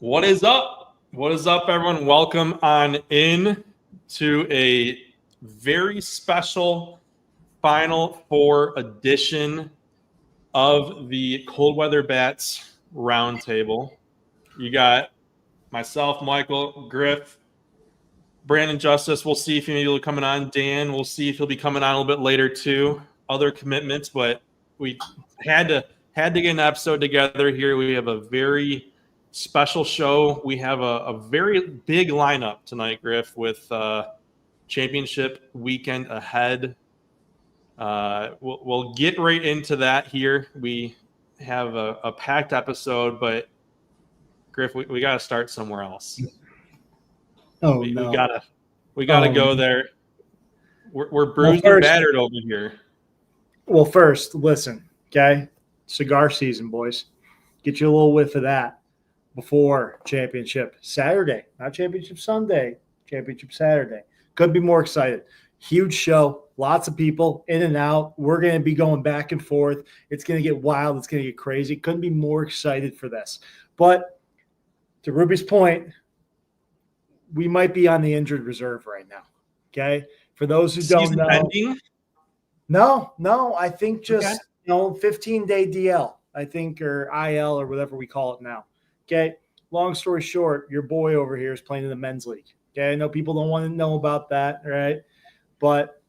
What is up? What is up, everyone? Welcome on in to a very special Final Four edition of the Cold Weather Bats Roundtable. You got myself, Michael, Griff, Brandon Justice. We'll see if he'll be coming on. Dan, we'll see if he'll be coming on a little bit later too. Other commitments, but we had to get an episode together here. We have a very special show. We have a very big lineup tonight, Griff, with championship weekend ahead. We'll get right into that here. We have a packed episode, but Griff, we got to start somewhere else. We gotta go there. We're bruised and battered over here. Well, first, listen, okay? Cigar season, boys. Get you a little whiff of that before championship Saturday. Not championship Sunday, championship Saturday. Couldn't be more excited. Huge show. Lots of people in and out. We're going to be going back and forth. It's going to get wild. It's going to get crazy. Couldn't be more excited for this. But to Ruby's point, we might be on the injured reserve right now, okay? For those who don't know. Pending? No, I think just 15-day DL, I think, or IL or whatever we call it now. Okay. Long story short, your boy over here is playing in the men's league. Okay. I know people don't want to know about that, right? But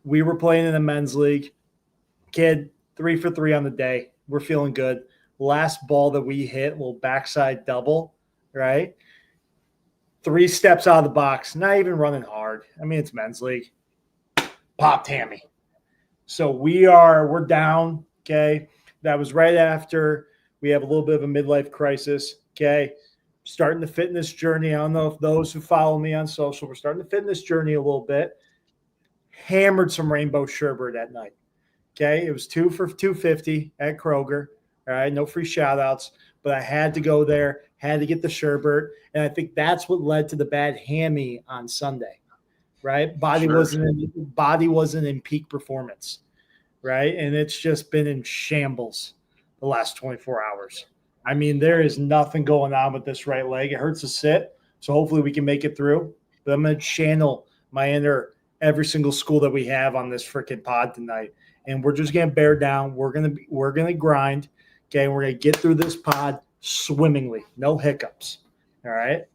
we were playing in the men's league. Kid, 3 for 3 on the day. We're feeling good. Last ball that we hit, little backside double, right? 3 steps out of the box, not even running hard. I mean, it's men's league. Popped hammy. So we're down, okay? That was right after we have a little bit of a midlife crisis, okay? Starting the fitness journey. I don't know if those who follow me on social, we're starting the fitness journey a little bit. Hammered some rainbow sherbet at night, okay? It was 2 for $2.50 at Kroger, all right? No free shout-outs, but I had to go there, had to get the sherbet, and I think that's what led to the bad hammy on Sunday. Right? Body wasn't in peak performance, right? And it's just been in shambles the last 24 hours. I mean, there is nothing going on with this right leg. It hurts to sit, so hopefully we can make it through. But I'm going to channel my inner every single school that we have on this freaking pod tonight, and we're just going to bear down. We're going to grind, okay? We're going to get through this pod swimmingly, no hiccups. All right.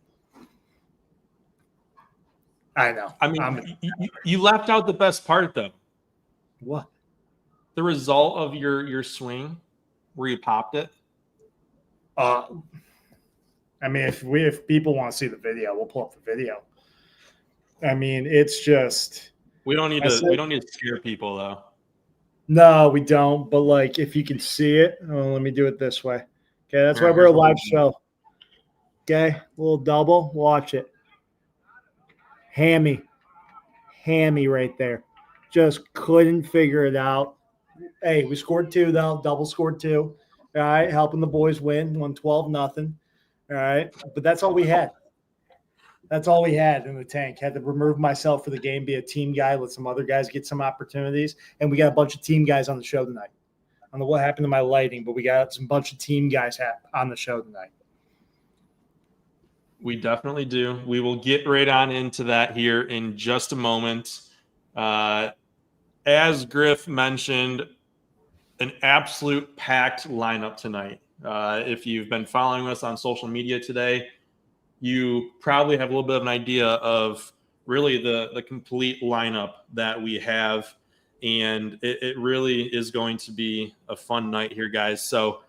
I know. I mean, you left out the best part, though. What? The result of your swing where you popped it? I mean, if people want to see the video, we'll pull up the video. I mean, it's just we don't need to scare people, though. No, we don't. But like, if you can see it, let me do it this way. Okay, that's why we're a live show. Okay, a little double. Watch it. Hammy right there. Just couldn't figure it out. Hey, we scored 2, though. Double scored 2. All right, helping the boys win. Won 12-0. All right, but that's all we had. That's all we had in the tank. Had to remove myself for the game, be a team guy, let some other guys get some opportunities. And we got a bunch of team guys on the show tonight. I don't know what happened to my lighting, but we got some bunch of team guys on the show tonight. We definitely do. We will get right on into that here in just a moment. As Griff mentioned, an absolute packed lineup tonight. If you've been following us on social media today, you probably have a little bit of an idea of really the complete lineup that we have. And it really is going to be a fun night here, guys. So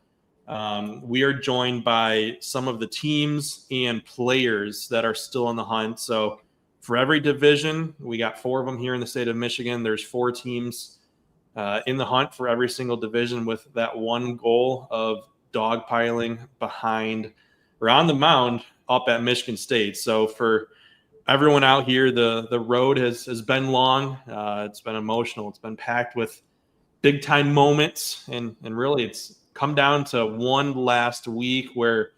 we are joined by some of the teams and players that are still in the hunt. So for every division, we got 4 of them here in the state of Michigan. There's 4 teams in the hunt for every single division with that one goal of dogpiling behind or on the mound up at Michigan State. So for everyone out here, the road has been long. It's been emotional. It's been packed with big time moments. And really it's come down to one last week where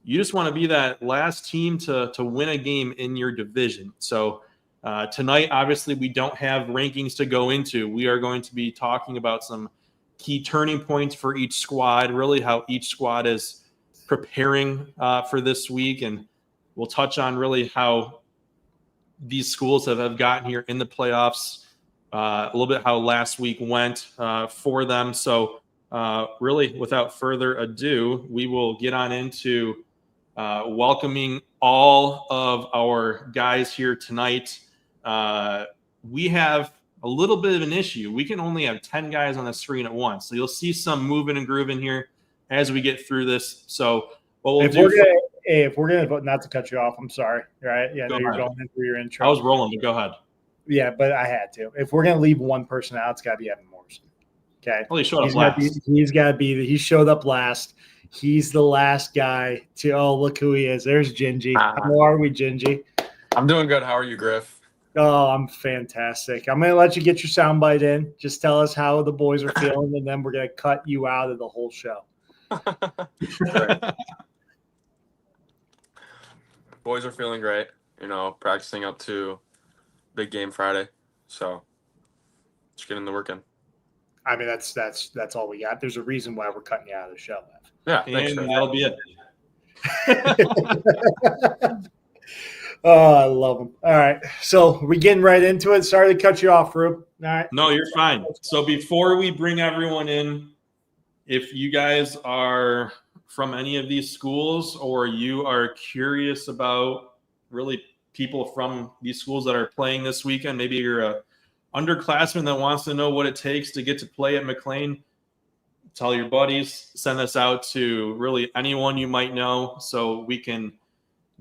you just want to be that last team to win a game in your division. So tonight, obviously, we don't have rankings to go into. We are going to be talking about some key turning points for each squad, really how each squad has preparing for this week, and we'll touch on really how these schools have gotten here in the playoffs, a little bit how last week went for them. So really, without further ado, we will get on into welcoming all of our guys here tonight. We have a little bit of an issue. We can only have 10 guys on the screen at once. So you'll see some moving and grooving here as we get through this. So what we'll do if we're gonna vote, not to cut you off, I'm sorry. Right? Yeah, you're going in for your intro. I was rolling, but go ahead. Yeah, but I had to. If we're gonna leave one person out, it's got to be Evan Morrison. Okay. Well, he showed up last. He's got to be. He showed up last. He's the last guy to. Oh, look who he is. There's Gingy. How are we, Gingy? I'm doing good. How are you, Griff? Oh, I'm fantastic. I'm gonna let you get your soundbite in. Just tell us how the boys are feeling, and then we're gonna cut you out of the whole show. Boys are feeling great. Practicing up to big game Friday. So just getting the work in. I mean, that's all we got. There's a reason why we're cutting you out of the show, man. Yeah, thanks, and that'll be it. Oh, I love them. All right. So we getting right into it. Sorry to cut you off, Rube. All right. No, you're fine. So before we bring everyone in, if you guys are from any of these schools or you are curious about really people from these schools that are playing this weekend, maybe you're a underclassman that wants to know what it takes to get to play at McLean, tell your buddies, send this out to really anyone you might know so we can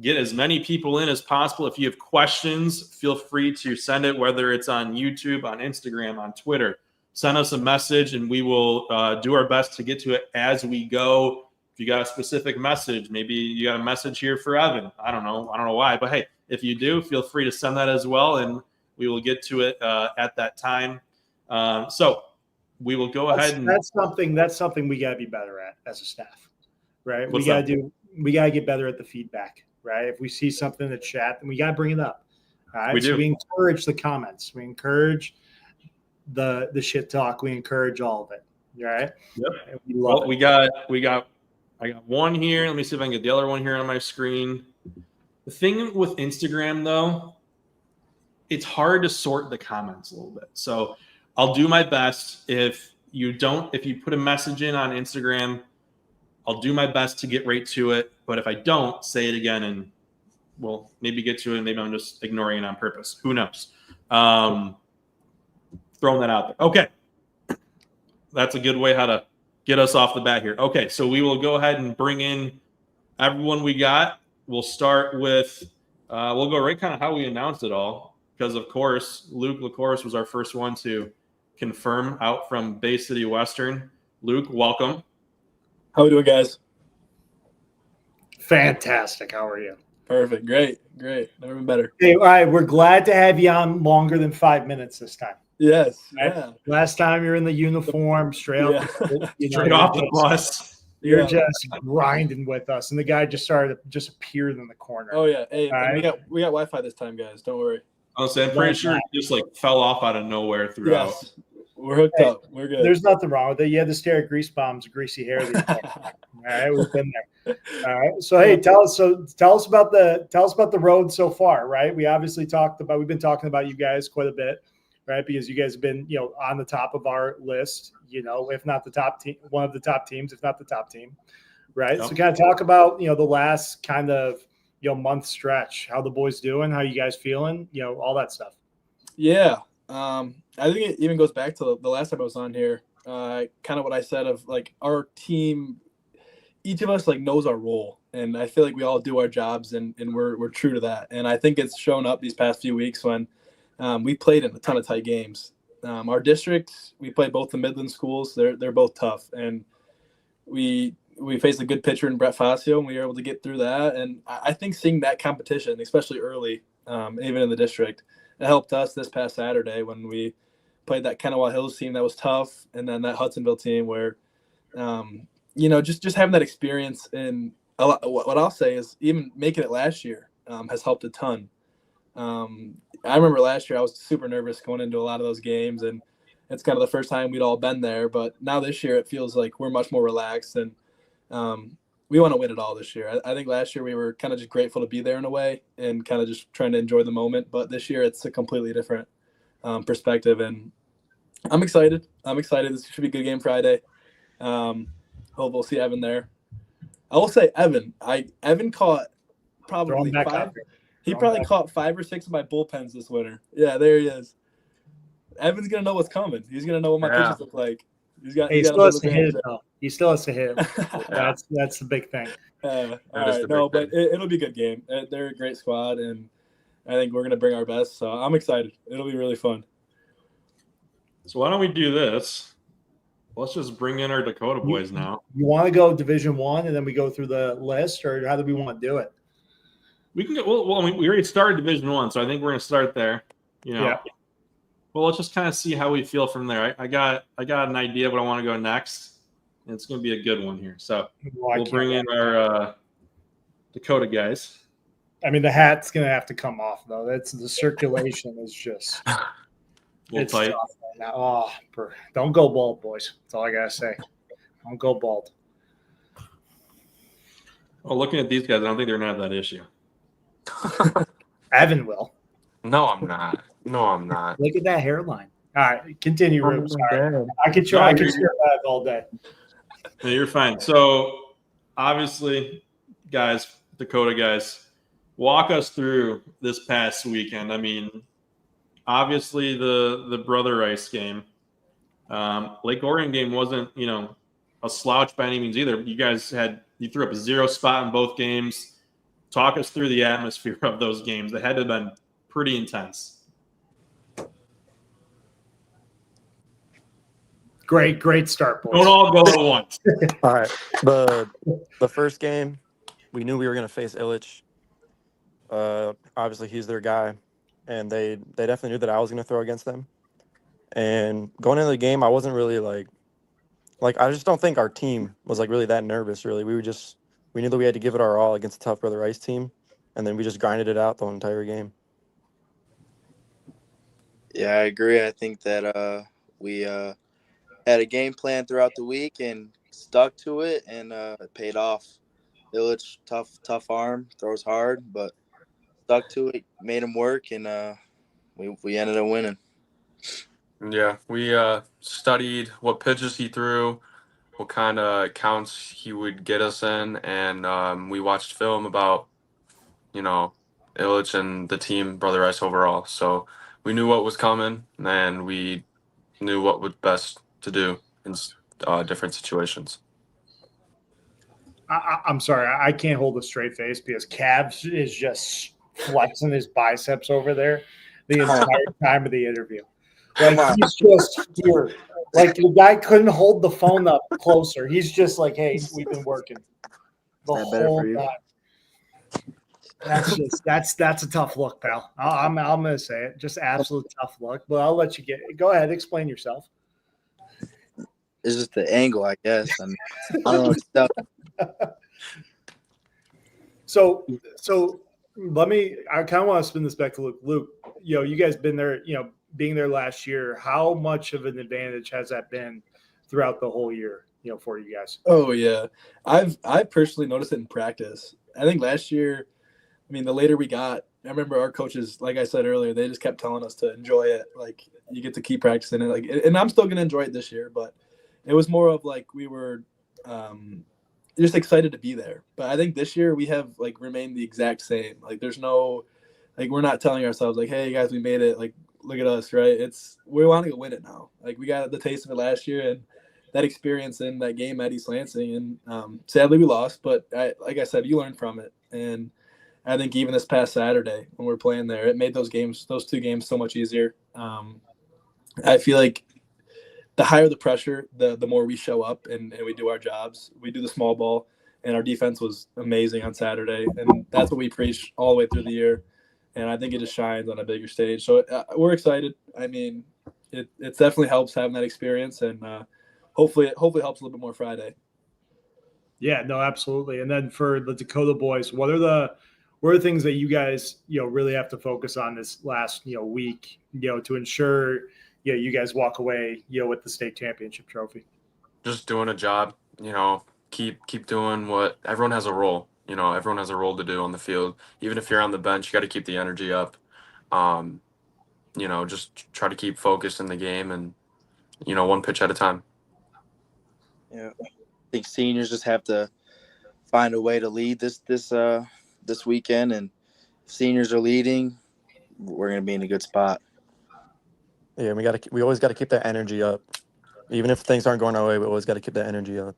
get as many people in as possible. If you have questions, feel free to send it, whether it's on YouTube, on Instagram, on Twitter. Send us a message, and we will do our best to get to it as we go. If you got a specific message, maybe you got a message here for Evan. I don't know why, but hey, if you do, feel free to send that as well, and we will get to it at that time. So we will go ahead and that's something we got to be better at as a staff, right? We got to get better at the feedback, right? If we see something in the chat, then we got to bring it up. All right. We encourage the comments. We encourage the shit talk. We encourage all of it. All right. Yep. We love it. I got one here. Let me see if I can get the other one here on my screen. The thing with Instagram, though, it's hard to sort the comments a little bit. So I'll do my best. If you put a message in on Instagram, I'll do my best to get right to it. But if I don't, say it again and we'll maybe get to it. Maybe I'm just ignoring it on purpose. Who knows? Throwing that out there. Okay. That's a good way how to get us off the bat here. Okay, so we will go ahead and bring in everyone we got. We'll start with, we'll go right kind of how we announced it all, because of course, Luke LaCourse was our first one to confirm out from Bay City Western. Luke, welcome. How we doing, guys? Fantastic. How are you? Perfect. Great. Never been better. Hey, all right, we're glad to have you on longer than 5 minutes this time. Yes. Right? Yeah. Last time you're in the uniform, straight off the bus. You're just grinding with us, and the guy just appeared in the corner. Oh yeah. Hey, right. we got Wi-Fi this time, guys. Don't worry. I'm pretty sure it just fell off out of nowhere throughout. Yes. We're hooked up. We're good. There's nothing wrong with it. You had to stare at grease bombs, greasy hair. All right, we've been there. All right. So hey, tell us about the road so far, right? We've been talking about you guys quite a bit, right? Because you guys have been, on the top of our list, if not the top team, one of the top teams, if not the top team, right? Yep. So kind of talk about, the last kind of, month stretch, how the boys doing, how you guys feeling, all that stuff. Yeah. I think it even goes back to the last time I was on here, kind of what I said of like our team, each of us like knows our role, and I feel like we all do our jobs and we're true to that. And I think it's shown up these past few weeks when we played in a ton of tight games. Our district, we played both the Midland schools. They're both tough, and we faced a good pitcher in Brett Facio, and we were able to get through that. And I think seeing that competition, especially early, even in the district, it helped us this past Saturday when we played that Kennewaw Hills team that was tough, and then that Hudsonville team where, just having that experience. And what I'll say is even making it last year has helped a ton. I remember last year I was super nervous going into a lot of those games, and it's kind of the first time we'd all been there. But now this year it feels like we're much more relaxed, and we want to win it all this year. I think last year we were kind of just grateful to be there in a way and kind of just trying to enjoy the moment. But this year it's a completely different perspective, and I'm excited. This should be a good game Friday. Hope we'll see Evan there. I will say Evan caught probably five. He probably caught 5 or 6 of my bullpens this winter. Yeah, there he is. Evan's gonna know what's coming. He's gonna know what my pitches look like. He still has to hit it though. He still has to hit it. That's the big thing. All right, no, but it'll be a good game. They're a great squad, and I think we're gonna bring our best. So I'm excited. It'll be really fun. So why don't we do this? Let's just bring in our Dakota boys now. You want to go Division I, and then we go through the list, or how do we want to do it? We can go. Well, we already started Division I, so I think we're going to start there. Yeah. Well, let's just kind of see how we feel from there. I got an idea of what I want to go next, and it's going to be a good one here. So we'll bring in our Dakota guys. I mean, the hat's going to have to come off though. That's the circulation is just. It's tight. Tough right now. Don't go bald, boys. That's all I gotta say. Don't go bald. Well, looking at these guys, I don't think they're gonna have that issue. Evan will. No, I'm not. Look at that hairline. All right, continue, Rube. Sorry. I could stare back all day. No, you're fine. So, obviously, guys, Dakota guys, walk us through this past weekend. I mean, obviously the Brother Rice game. Lake Orion game wasn't, a slouch by any means either. You guys you threw up a 0 spot in both games. Talk us through the atmosphere of those games. They had to have been pretty intense. Great start, boys. Don't all go at once. All right. The first game, we knew we were going to face Illich. Obviously, he's their guy, and they definitely knew that I was going to throw against them. And going into the game, I wasn't really like I just don't think our team was really that nervous. Really, we knew that we had to give it our all against a tough Brother Rice team, and then we just grinded it out the entire game. Yeah, I agree. I think that we had a game plan throughout the week and stuck to it, and it paid off. Illich, tough arm, throws hard, but stuck to it, made him work, and we ended up winning. Yeah, we studied what pitches he threw, what kind of counts he would get us in, and we watched film about, Illich and the team, Brother Rice overall. So we knew what was coming, and we knew what was best to do in different situations. I'm sorry, I can't hold a straight face because Cavs is just flexing his biceps over there the entire time of the interview. He's just here. The guy couldn't hold the phone up closer. He's just like, hey, we've been working the whole time. That's a tough look, pal. I'm gonna say it. Just absolute tough look. But I'll let you go ahead, explain yourself. It's just the angle, I guess. I don't know. So I kind of want to spin this back to Luke. Luke, you guys been there, being there last year. How much of an advantage has that been throughout the whole year, for you guys? Oh yeah, I've personally noticed it in practice. I think last year, the later we got, I remember our coaches, like I said earlier, they just kept telling us to enjoy it. You get to keep practicing it. And I'm still gonna enjoy it this year, but it was more of we were just excited to be there. But I think this year we have remained the exact same. There's no we're not telling ourselves hey guys, we made it. Look at us, right? We want to win it now. We got the taste of it last year and that experience in that game at East Lansing, and sadly we lost. But like I said, you learn from it, and I think even this past Saturday when we're playing there, it made those 2 games so much easier. I feel like the higher the pressure, the more we show up and we do our jobs. We do the small ball, and our defense was amazing on Saturday, and that's what we preach all the way through the year. And I think it just shines on a bigger stage. So we're excited. It definitely helps having that experience, and hopefully it helps a little bit more Friday. Yeah, no, absolutely. And then for the Dakota boys, what are the things that you guys really have to focus on this last week to ensure you guys walk away with the state championship trophy? Just doing a job, keep doing what everyone has a role. You know, everyone has a role to do on the field. Even if you're on the bench, you got to keep the energy up. You know, just try to keep focused in the game and, you know, one pitch at a time. Yeah, I think seniors just have to find a way to lead this weekend, and if seniors are leading, we're gonna be in a good spot. Yeah, we always got to keep that energy up. Even if things aren't going our way, we always got to keep that energy up.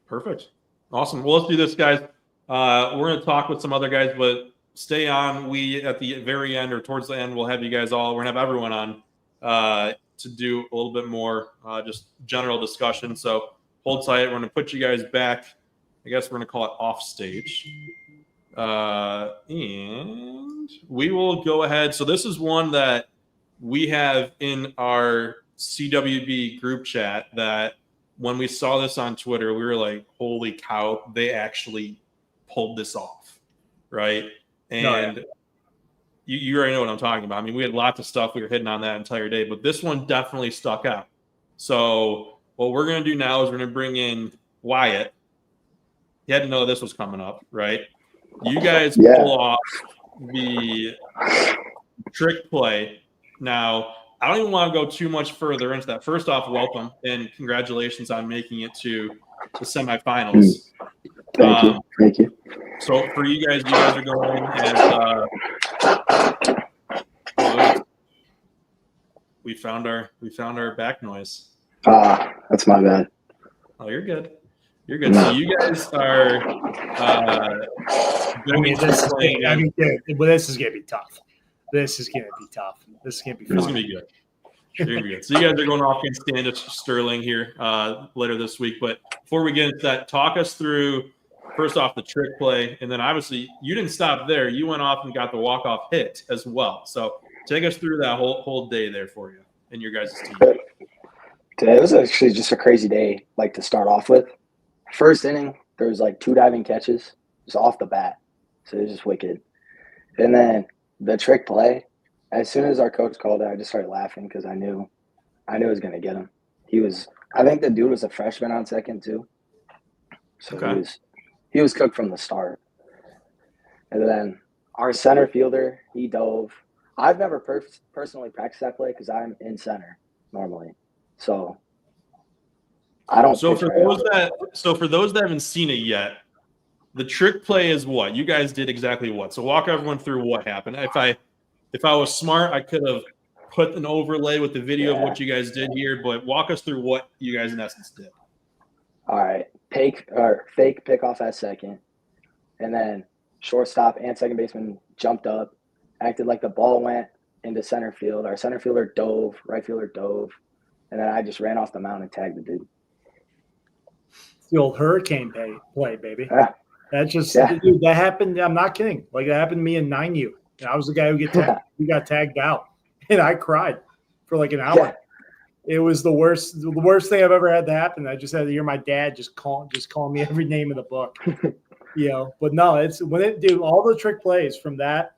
Perfect. Awesome. Well, let's do this, guys. We're going to talk with some other guys, but stay on. We, at the very end or towards the end, we'll have you guys all, we're going to have everyone on to do a little bit more just general discussion. So hold tight. We're going to put you guys back. I guess we're going to call it off stage. And we will go ahead. So this is one that we have in our CWB group chat that when we saw this on Twitter, we were like, holy cow, they actually pulled this off, right? And you already know what I'm talking about. I mean, we had lots of stuff we were hitting on that entire day, but this one definitely stuck out. So what we're going to do now is we're going to bring in Wyatt. You had to know this was coming up, right? You guys pull off the trick play. Now, I don't even want to go too much further into that. First off, welcome and congratulations on making it to the semifinals. Thank you. So for you guys are going as we found our back noise. That's my bad. Oh, you're good. You're good. So you guys are going to playing. This is gonna be tough. This is gonna be tough. This is gonna be fun. This is gonna be good. So you guys are going off against Standish Sterling here later this week. But before we get into that, talk us through first off the trick play, and then obviously you didn't stop there. You went off and got the walk-off hit as well. So take us through that whole day there for you and your guys' team. It was actually just a crazy day, like to start off with. First inning, there was like 2 diving catches just off the bat. So it was just wicked. And then the trick play, as soon as our coach called it, I just started laughing because I knew I was going to get him. I think the dude was a freshman on second too. So okay. He was cooked from the start. And then our center fielder, he dove. I've never personally practiced that play because I'm in center normally. So I don't. So for those that haven't seen it yet, the trick play is what? You guys did exactly what? So walk everyone through what happened. If I was smart, I could have put an overlay with the video of what you guys did here, but walk us through what you guys in essence did. All right. Fake pick off at second. And then shortstop and second baseman jumped up, acted like the ball went into center field. Our center fielder dove, right fielder dove. And then I just ran off the mound and tagged the dude. The old hurricane play, baby. That's just dude, that happened. I'm not kidding. Like that happened to me in 9U. And I was the guy who got tagged out, and I cried for like an hour. Yeah. It was the worst thing I've ever had to happen. I just had to hear my dad just call me every name in the book. But no, it's when it do all the trick plays from that,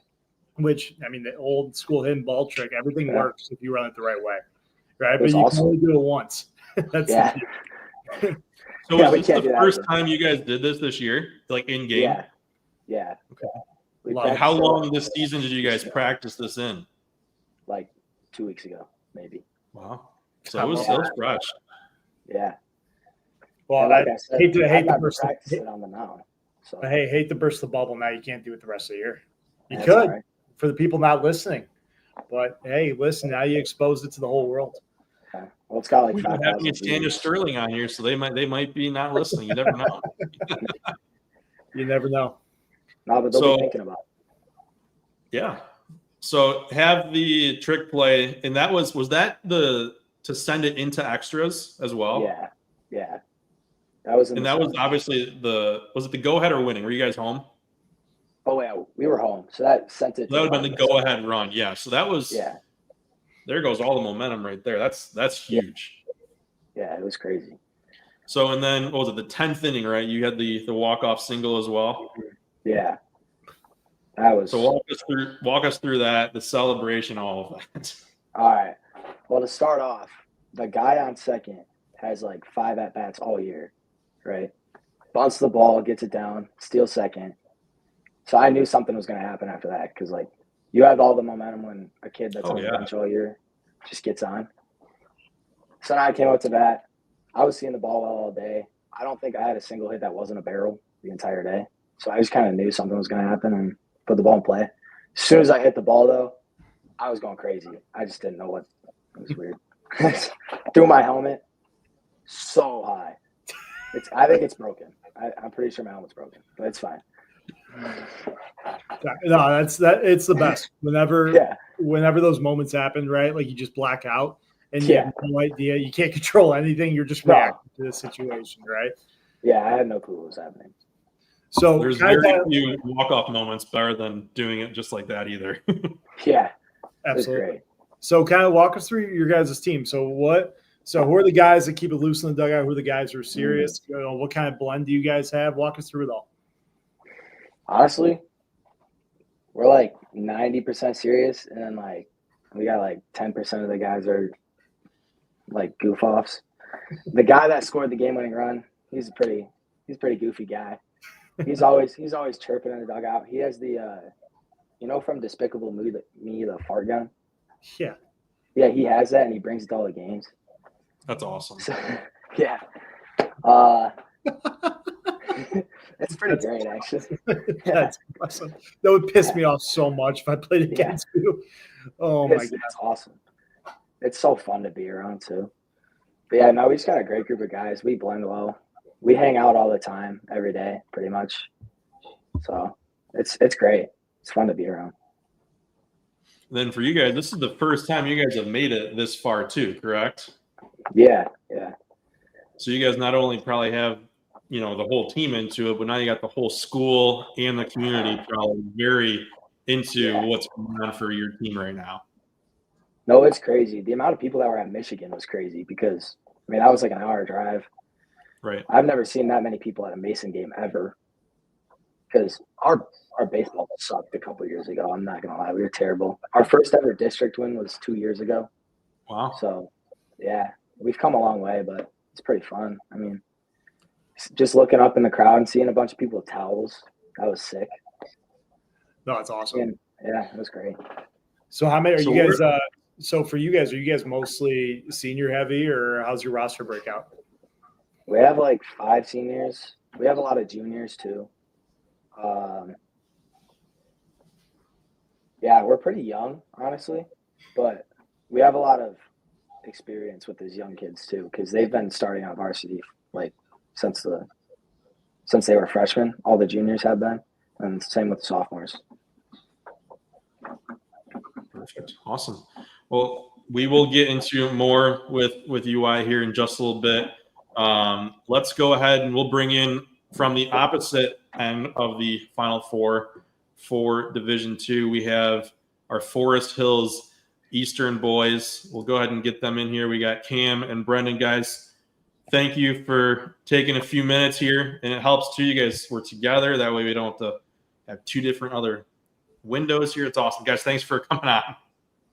which I mean the old school hidden ball trick. Everything works if you run it the right way, right? But you can only do it once. That's So was this the first time you guys did this year, like in game? Yeah. Okay. How long this season did you guys practice this in? Like 2 weeks ago, maybe. Wow. So it was fresh. Yeah. Well, like I said, hate to burst it on the mound. So hate to burst the bubble. Now you can't do it the rest of the year. You could for the people not listening, but hey, listen. Now you exposed it to the whole world. Well, it's got like we have to get Standish Sterling on here, so they might be not listening. You never know. You never know. No, but they'll be thinking about it. Yeah. So have the trick play, and that was that to send it into extras as well? Yeah. That was was obviously was it the go ahead or winning? Were you guys home? Oh yeah, we were home. So that sent it. That would have been the go ahead run. Yeah. So that was There goes all the momentum right there. That's huge. Yeah, it was crazy. So and then what was it, the 10th inning, right? You had the walk-off single as well. Yeah. That was so walk us through that, the celebration, all of that. All right. Well, to start off, the guy on second has like 5 at-bats all year, right? Bunts the ball, gets it down, steals second. So I knew something was going to happen after that because, like, you have all the momentum when a kid that's on the bench all year just gets on. So now I came out to bat. I was seeing the ball well all day. I don't think I had a single hit that wasn't a barrel the entire day. So I just kind of knew something was going to happen and put the ball in play. As soon as I hit the ball, though, I was going crazy. I just didn't know what. It was weird. Threw my helmet so high. I think it's broken. I'm pretty sure my helmet's broken, but it's fine. No, it's the best. Whenever those moments happen, right? Like you just black out and you have no idea. You can't control anything. You're just reacting to the situation, right? Yeah, I had no clue what was happening. So there's very few walk-off moments better than doing it just like that either. Yeah, absolutely. Great. So kind of walk us through your guys' team. So who are the guys that keep it loose in the dugout? Who are the guys who are serious? What kind of blend do you guys have? Walk us through it all. Honestly, we're like 90% serious, and then like we got like 10% of the guys are like goof offs. The guy that scored the game-winning run, he's a pretty goofy guy. He's always chirping in the dugout. He has the from Despicable Me, the fart gun. Yeah. Yeah, he has that, and he brings it to all the games. That's awesome. So, yeah. It's pretty great, actually. That's awesome. That would piss me off so much if I played against you. Oh, my God. It's awesome. It's so fun to be around, too. But, yeah, no, we just got a great group of guys. We blend well. We hang out all the time, every day, pretty much. So it's great. It's fun to be around. Then for you guys, this is the first time you guys have made it this far, too, correct? Yeah. So you guys not only probably have the whole team into it, but now you got the whole school and the community probably very into what's going on for your team right now. No, it's crazy. The amount of people that were at Michigan was crazy because, that was like an hour drive. Right. I've never seen that many people at a Mason game ever because our baseball sucked a couple of years ago. I'm not going to lie. We were terrible. Our first ever district win was 2 years ago. Wow. So, yeah, we've come a long way, but it's pretty fun. Just looking up in the crowd and seeing a bunch of people with towels, that was sick. No, it's awesome. And, yeah, it was great. So how many are you guys so for you guys, are you guys mostly senior heavy or how's your roster breakout? We have like 5 seniors. We have a lot of juniors too. Yeah, we're pretty young, honestly, but we have a lot of experience with these young kids too because they've been starting on varsity like since they were freshmen. All the juniors have been, and same with the sophomores. Perfect. Awesome. Well, we will get into more with UI here in just a little bit. Let's go ahead and we'll bring in from the opposite end of the Final Four for Division II. We have our Forest Hills Eastern boys. We'll go ahead and get them in here. We got Cam and Brendan. Guys, thank you for taking a few minutes here, and it helps too. You guys were together. That way we don't have to have 2 different other windows here. It's awesome. Guys, thanks for coming on.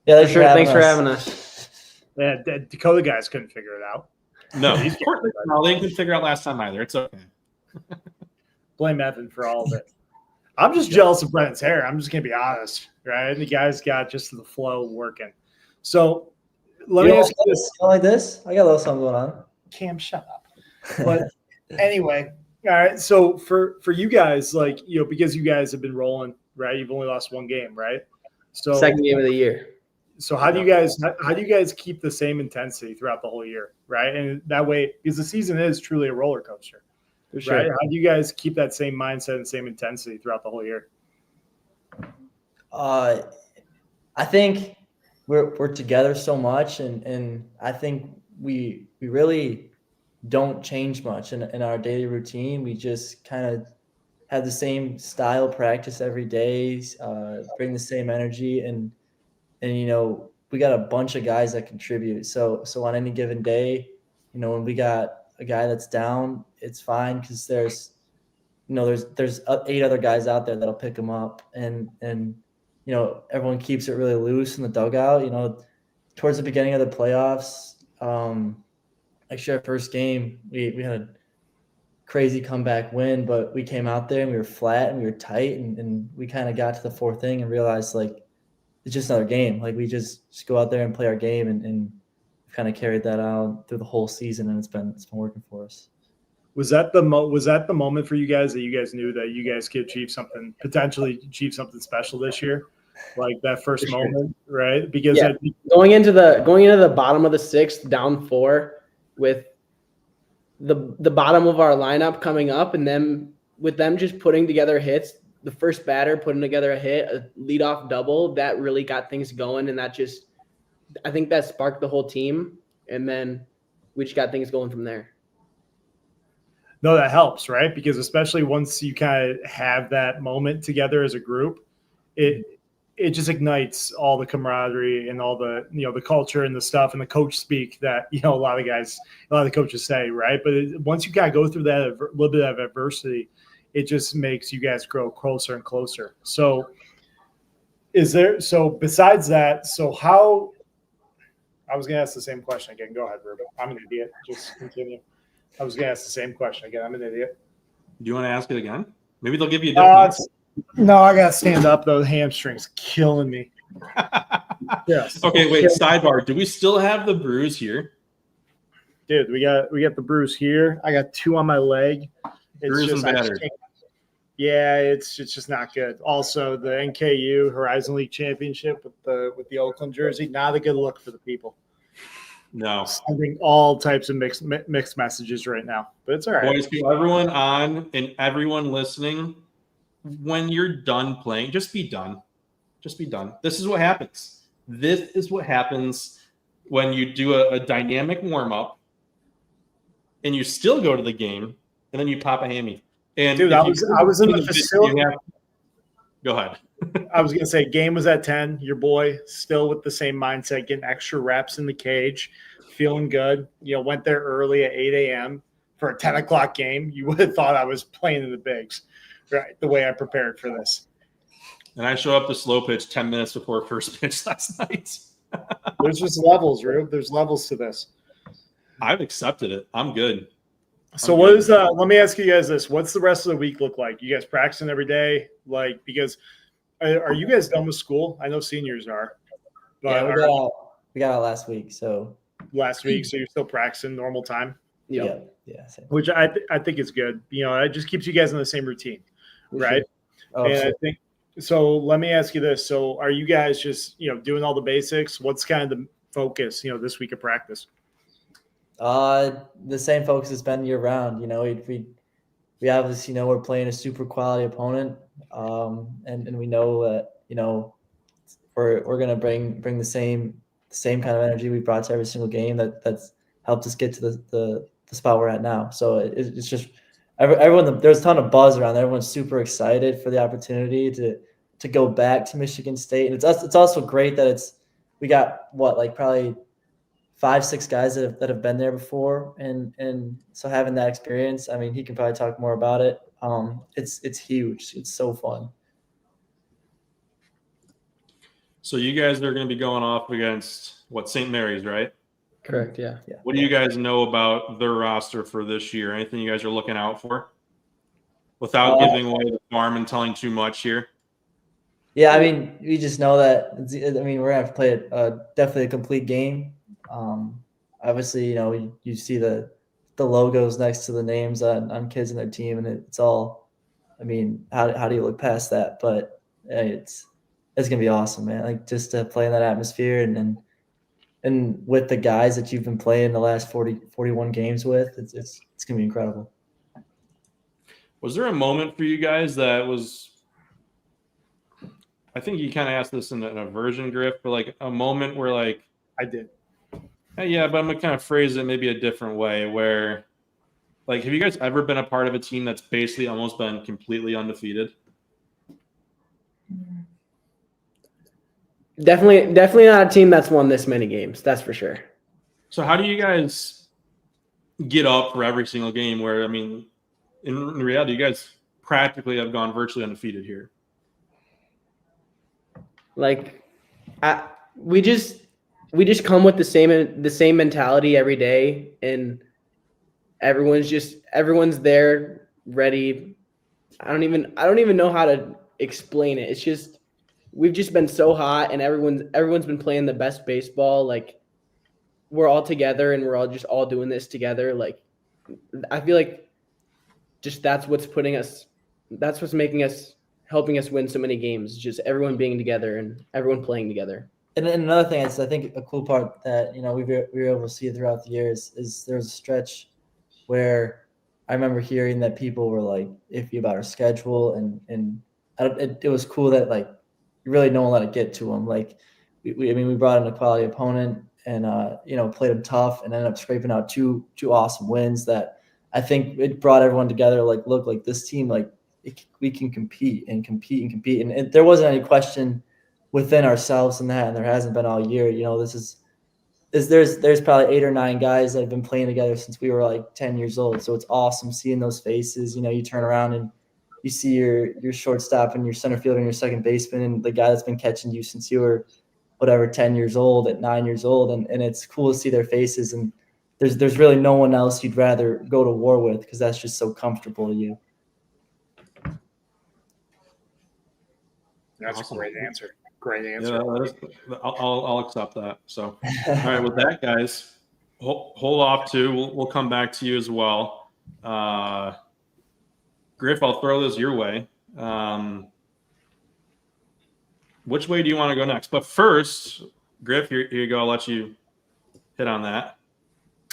Yeah, thanks for having us. Yeah, the Dakota guys couldn't figure it out. No, they couldn't figure out last time either. It's okay. Blame Evan for all of it. I'm just jealous of Brendan's hair. I'm just going to be honest, right? The guy's got just the flow working. So let me ask you this. Like this? I got a little something going on. Cam, shut up. But anyway, all right. So for you guys, like, because you guys have been rolling, right? You've only lost 1 game, right? So second game of the year. So how do you guys keep the same intensity throughout the whole year, right? And that way, because the season is truly a roller coaster, sure. Right? How do you guys keep that same mindset and same intensity throughout the whole year? I think we're together so much, and I think we really don't change much in our daily routine. We just kind of have the same style practice every day, bring the same energy, and we got a bunch of guys that contribute. So on any given day, when we got a guy that's down, it's fine because there's 8 other guys out there that'll pick him up, and everyone keeps it really loose in the dugout. Towards the beginning of the playoffs, actually our first game, we had a crazy comeback win, but we came out there and we were flat and we were tight, and we kind of got to the fourth inning and realized like it's just another game. Like we just go out there and play our game, and kind of carried that out through the whole season, and it's been working for us. Was that the moment for you guys that you guys knew that you guys could potentially achieve something special this year? Like that first moment, right? Because going into the bottom of the sixth, down 4, with the bottom of our lineup coming up, and then with them just putting together hits, the first batter putting together a hit, a leadoff double, that really got things going, and I think that sparked the whole team, and then we just got things going from there. No, that helps, right? Because especially once you kind of have that moment together as a group, it just ignites all the camaraderie and all the, the culture and the stuff and the coach speak that, a lot of the coaches say, right? But once you kind of go through that a little bit of adversity, it just makes you guys grow closer and closer. So besides that, how, I was going to ask the same question again. Go ahead, Ruben. I'm an idiot. Just continue. I was going to ask the same question again. I'm an idiot. Do you want to ask it again? Maybe they'll give you a different answer. No, I got to stand up, though. The hamstring's killing me. Yes. Okay, wait, sidebar. Do we still have the bruise here? Dude, we got the bruise here. I got 2 on my leg. Bruise and battered. Yeah, it's just not good. Also, the NKU Horizon League Championship with the Oakland jersey, not a good look for the people. No. Sending all types of mixed messages right now, but it's all right. Boys, to everyone on and everyone listening, when you're done playing, just be done. Just be done. This is what happens. This is what happens when you do a dynamic warm-up and you still go to the game and then you pop a hammy. And dude, I was in the facility. Go ahead. I was going to say, game was at 10. Your boy still with the same mindset, getting extra reps in the cage, feeling good. Went there early at 8 a.m. for a 10 o'clock game. You would have thought I was playing in the bigs, right? The way I prepared for this. And I show up to slow pitch 10 minutes before first pitch last night. There's just levels, Rube. There's levels to this. I've accepted it. I'm good. So what is let me ask you guys this. What's the rest of the week look like? You guys practicing every day? Like, because are you guys done with school? I know seniors are. But yeah, we got out last week. So you're still practicing normal time? Yeah. Which I think is good. It just keeps you guys in the same routine, right? Oh, and sure. I think so. Let me ask you this. So are you guys just, doing all the basics? What's kind of the focus, this week of practice? The same focus has been year round. We obviously know we're playing a super quality opponent, and we know that we're gonna bring the same kind of energy we brought to every single game that's helped us get to the spot we're at now. So it's just everyone. There's a ton of buzz around there. Everyone's super excited for the opportunity to go back to Michigan State, and it's also great that we got probably 5-6 guys that have been there before, and so having that experience, I mean, he can probably talk more about it. It's huge. It's so fun. So you guys are going to be going off against St. Mary's, right? Correct. Yeah. What do you guys know about their roster for this year? Anything you guys are looking out for? Without giving away the farm and telling too much here. Yeah, I mean, we just know that. We're gonna have to play definitely a complete game. Obviously, you see the logos next to the names on kids in their team, and it's all. I mean, how do you look past that? But it's gonna be awesome, man. Like, just to play in that atmosphere and with the guys that you've been playing the last 41 games with, it's gonna be incredible. Was there a moment for you guys that was? I think you kind of asked this in a version, Griff, but like a moment where like I did. Yeah, but I'm gonna kind of phrase it maybe a different way. Where, like, have you guys ever been a part of a team that's basically almost been completely undefeated? Definitely not a team that's won this many games. That's for sure. So how do you guys get up for every single game? Where, I mean, in reality, you guys practically have gone virtually undefeated here. Like, we just we just come with the same mentality every day, and everyone's there ready. I don't even know how to explain it. It's just we've just been so hot, and everyone's been playing the best baseball. Like we're all together, and we're all doing this together. Like I feel like just that's what's making us, helping us win so many games. Just everyone being together and everyone playing together. And another thing is, I think a cool part that we were able to see throughout the years is there was a stretch where I remember hearing that people were like iffy about our schedule, and it was cool that like really no one let it get to them. Like we brought in a quality opponent and played them tough and ended up scraping out two awesome wins that I think it brought everyone together. Like, look, like this team, like we can compete, and there wasn't any question within ourselves in that, and there hasn't been all year. There's probably 8 or 9 guys that have been playing together since we were like 10 years old. So it's awesome seeing those faces. You turn around and you see your shortstop and your center fielder and your second baseman and the guy that's been catching you since you were 10 years old, at 9 years old, and it's cool to see their faces. And there's really no one else you'd rather go to war with because that's just so comfortable to you. That's awesome. A great answer. Great answer. Yeah, I'll accept that. So, all right, with that, guys, hold off too. We'll come back to you as well. Griff, I'll throw this your way. Which way do you want to go next? But first, Griff, here you go. I'll let you hit on that.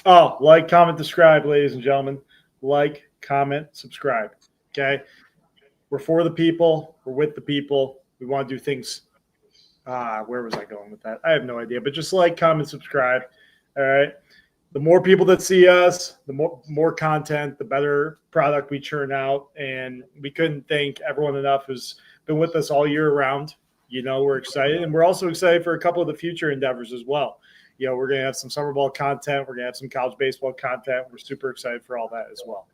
Oh, like, comment, subscribe, ladies and gentlemen. Like, comment, subscribe. Okay? We're for the people. We're with the people. We want to do things. Where was I going with that? I have no idea. But just like, comment, subscribe. All right? The more people that see us, the more content, the better product we churn out. And we couldn't thank everyone enough who's been with us all year round. We're excited. And we're also excited for a couple of the future endeavors as well. We're going to have some summer ball content. We're going to have some college baseball content. We're super excited for all that as well.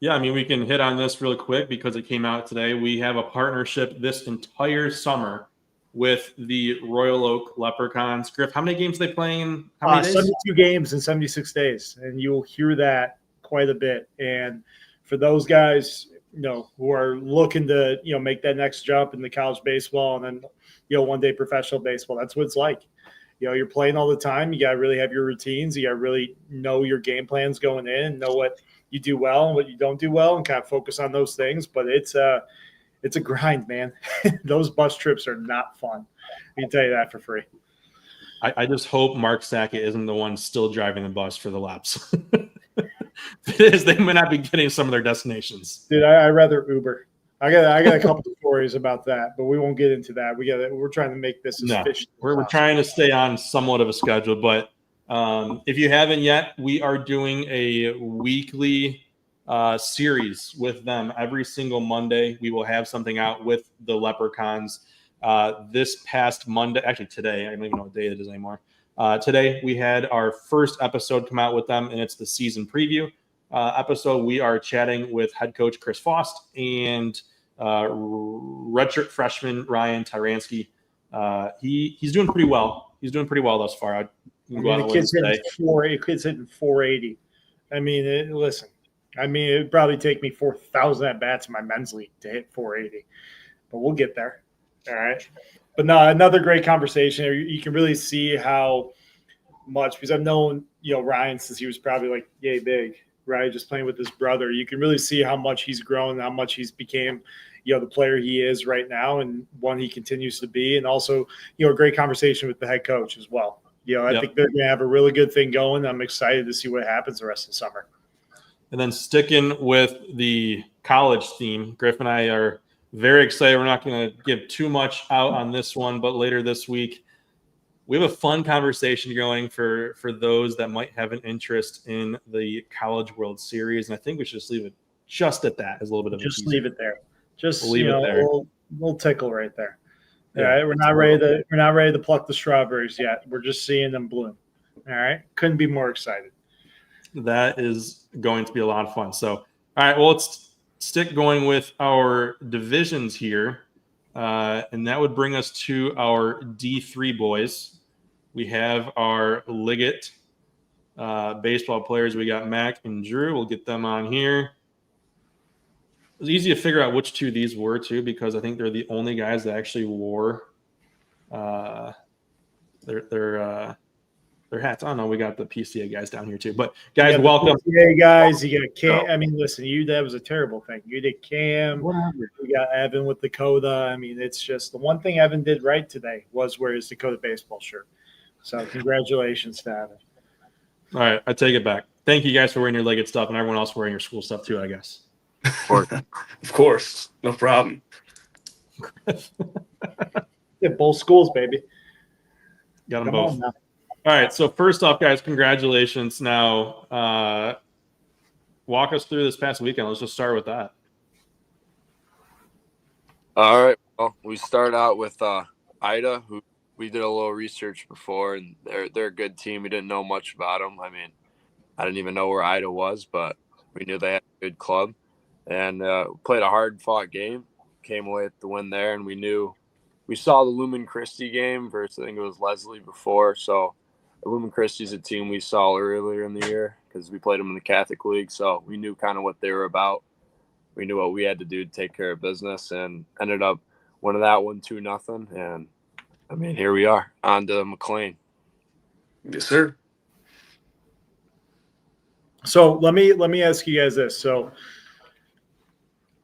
Yeah, I mean, we can hit on this real quick because it came out today. We have a partnership this entire summer with the Royal Oak Leprechauns. Griff, how many games are they playing in how many days? 72 games in 76 days, and you'll hear that quite a bit. And for those guys, who are looking to, make that next jump in the college baseball and then, one day professional baseball, that's what it's like. You're playing all the time. You got to really have your routines. You got to really know your game plans going in and know what you do well and what you don't do well and kind of focus on those things. But it's a grind, man. Those bus trips are not fun. I can tell you that for free. I just hope Mark Sackett isn't the one still driving the bus for the laps. If it is, they might not be getting some of their destinations. Dude, I'd rather Uber. I got a couple of stories about that, but we won't get into that. We're trying to make this as efficient. We're trying to stay on somewhat of a schedule, but if you haven't yet, we are doing a weekly series with them every single Monday. We will have something out with the Leprechauns. This past Monday, actually today, I don't even know what day it is anymore. Today we had our first episode come out with them, and it's the season preview episode. We are chatting with head coach Chris Faust and redshirt freshman Ryan Tyransky. He's doing pretty well. He's doing pretty well thus far. The kid's hitting 480. I mean, listen. I mean, it'd probably take me 4,000 at bats in my men's league to hit 480, but we'll get there. All right. But no, another great conversation. You can really see how much, because I've known, Ryan since he was probably like yay big, right? Just playing with his brother. You can really see how much he's grown, how much he's became, the player he is right now and one he continues to be. And also, a great conversation with the head coach as well. I think they're going to have a really good thing going. I'm excited to see what happens the rest of the summer. And then sticking with the college theme, Griff and I are very excited. We're not going to give too much out on this one, but later this week, we have a fun conversation going for those that might have an interest in the College World Series. And I think we should just leave it just at that as a little bit of just leave it there. Just leave it there. We'll tickle right there. All right. We're not ready to pluck the strawberries yet. We're just seeing them bloom. All right. Couldn't be more excited. That is going to be a lot of fun. So, all right, well, let's stick going with our divisions here. And that would bring us to our D3 boys. We have our Liggett baseball players. We got Mac and Drew. We'll get them on here. It was easy to figure out which two these were, too, because I think they're the only guys that actually wore their hats. Oh no, we got the PCA guys down here too. But guys, welcome. PCA guys, you got Cam. I mean, listen, that was a terrible thing. You did Cam. Whatever. We got Evan with Dakota. I mean, it's just the one thing Evan did right today was wear his Dakota baseball shirt. So congratulations to Evan. All right, I take it back. Thank you guys for wearing your Liggett stuff and everyone else wearing your school stuff too, I guess. Of course. No problem. Yeah, both schools, baby. Got them Come both. on now. All right, so first off, guys, congratulations. Now, walk us through this past weekend. Let's just start with that. All right. Well, we start out with Ida, who we did a little research before, and they're a good team. We didn't know much about them. I mean, I didn't even know where Ida was, but we knew they had a good club. And played a hard-fought game, came away with the win there, and we saw the Lumen Christie game versus, I think it was Leslie before, so Lumen Christie's a team we saw earlier in the year because we played them in the Catholic League, so we knew kind of what they were about. We knew what we had to do to take care of business, and ended up winning that one 2-0. And I mean, here we are on to McLean. Yes, sir. So let me ask you guys this. So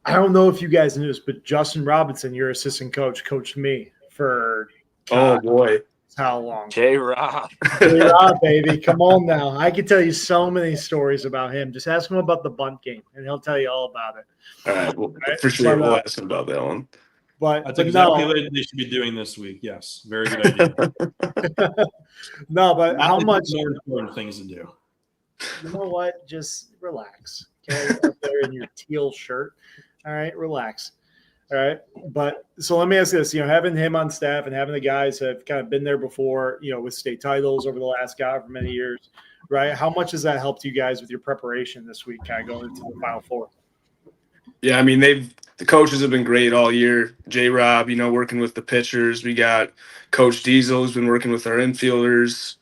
I don't know if you guys knew this, but Justin Robinson, your assistant coach, coached me for Oh boy. how long? J-Rob. Rob, baby, come on now. I can tell you so many stories about him. Just ask him about the bunt game, and he'll tell you all about it. All right. Well, Right? for sure, But, we'll ask him about that one. That's exactly what they should be doing this week. Yes, very good idea. No, but how much more important things to do? You know what? Just relax. Okay, up there in your teal shirt. All right, relax. All right, but so let me ask this: having him on staff and having the guys that have kind of been there before, with state titles over the last however many years, right? How much has that helped you guys with your preparation this week, kind of going into the Final Four? Yeah, I mean, the coaches have been great all year. J-Rob, working with the pitchers. We got Coach Diesel, who's been working with our infielders.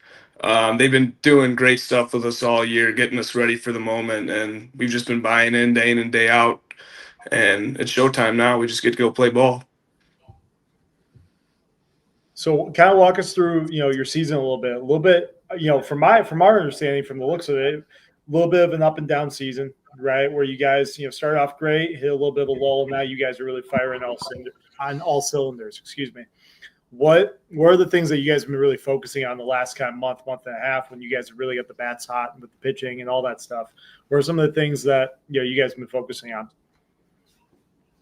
They've been doing great stuff with us all year, getting us ready for the moment, and we've just been buying in and day out. And it's showtime now. We just get to go play ball. So, kind of walk us through, your season a little bit. From our understanding, from the looks of it, a little bit of an up and down season, right? Where you guys, started off great, hit a little bit of a lull. Now you guys are really firing on all cylinders. Excuse me. What are the things that you guys have been really focusing on the last kind of month and a half when you guys have really got the bats hot with the pitching and all that stuff? What are some of the things that you guys have been focusing on?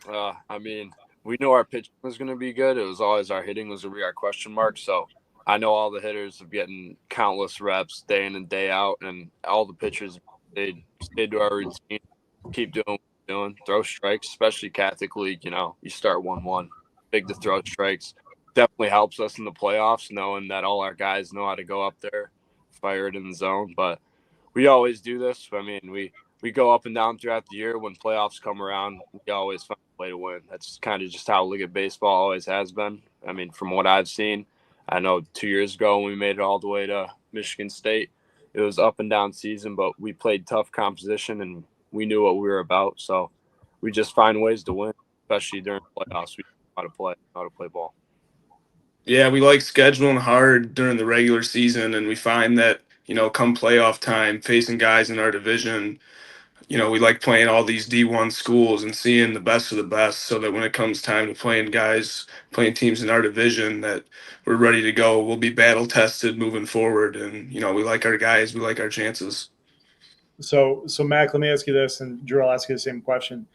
I mean, we knew our pitching was going to be good. It was always our hitting was going to be our question mark. So I know all the hitters are getting countless reps day in and day out, and all the pitchers stayed to our routine, keep doing what we're doing, throw strikes, especially Catholic League. You start 1-1, big to throw strikes. Definitely helps us in the playoffs, knowing that all our guys know how to go up there, fire it in the zone. But we always do this. I mean, we go up and down throughout the year. When playoffs come around, we always find a way to win. That's kind of just how Liggett baseball always has been. I mean, from what I've seen, I know 2 years ago when we made it all the way to Michigan State, it was up and down season, but we played tough composition and we knew what we were about. So we just find ways to win, especially during playoffs. We know how to play ball. Yeah, we like scheduling hard during the regular season, and we find that, come playoff time, facing guys in our division, we like playing all these D1 schools and seeing the best of the best so that when it comes time to playing teams in our division, that we're ready to go. We'll be battle tested moving forward, and, we like our guys, we like our chances. So Mac, let me ask you this, and Drew, I'll ask you the same question.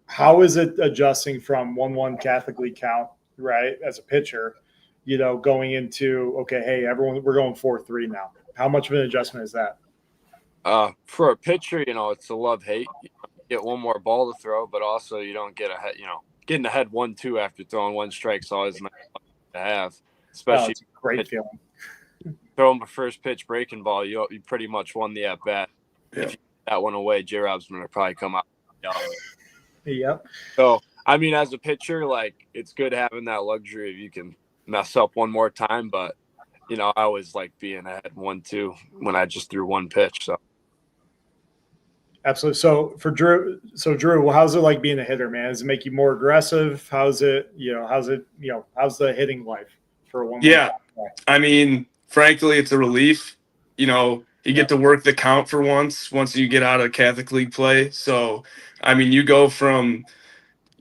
How is it adjusting from 1-1 Catholic League count, right, as a pitcher, going into, okay, hey, everyone, we're going 4-3 now. How much of an adjustment is that? For a pitcher, it's a love-hate. You get one more ball to throw, but also you don't get ahead. Getting ahead 1-2 after throwing one strike is always nice to have. Especially it's a great feeling. Throwing the first pitch breaking ball, you pretty much won the at bat. Yeah. If you get that one away, J-Rob's going to probably come out. Yep. So, I mean, as a pitcher, it's good having that luxury if you can mess up one more time, but I always like being ahead 1-2 when I just threw one pitch. So Absolutely. So for Drew, well, how's it like being a hitter, man? Does it make you more aggressive? How's it, how's the hitting life for a 1-1 Yeah. guy? I mean, frankly, it's a relief. You get to work the count for once you get out of Catholic League play. So, I mean, you go from,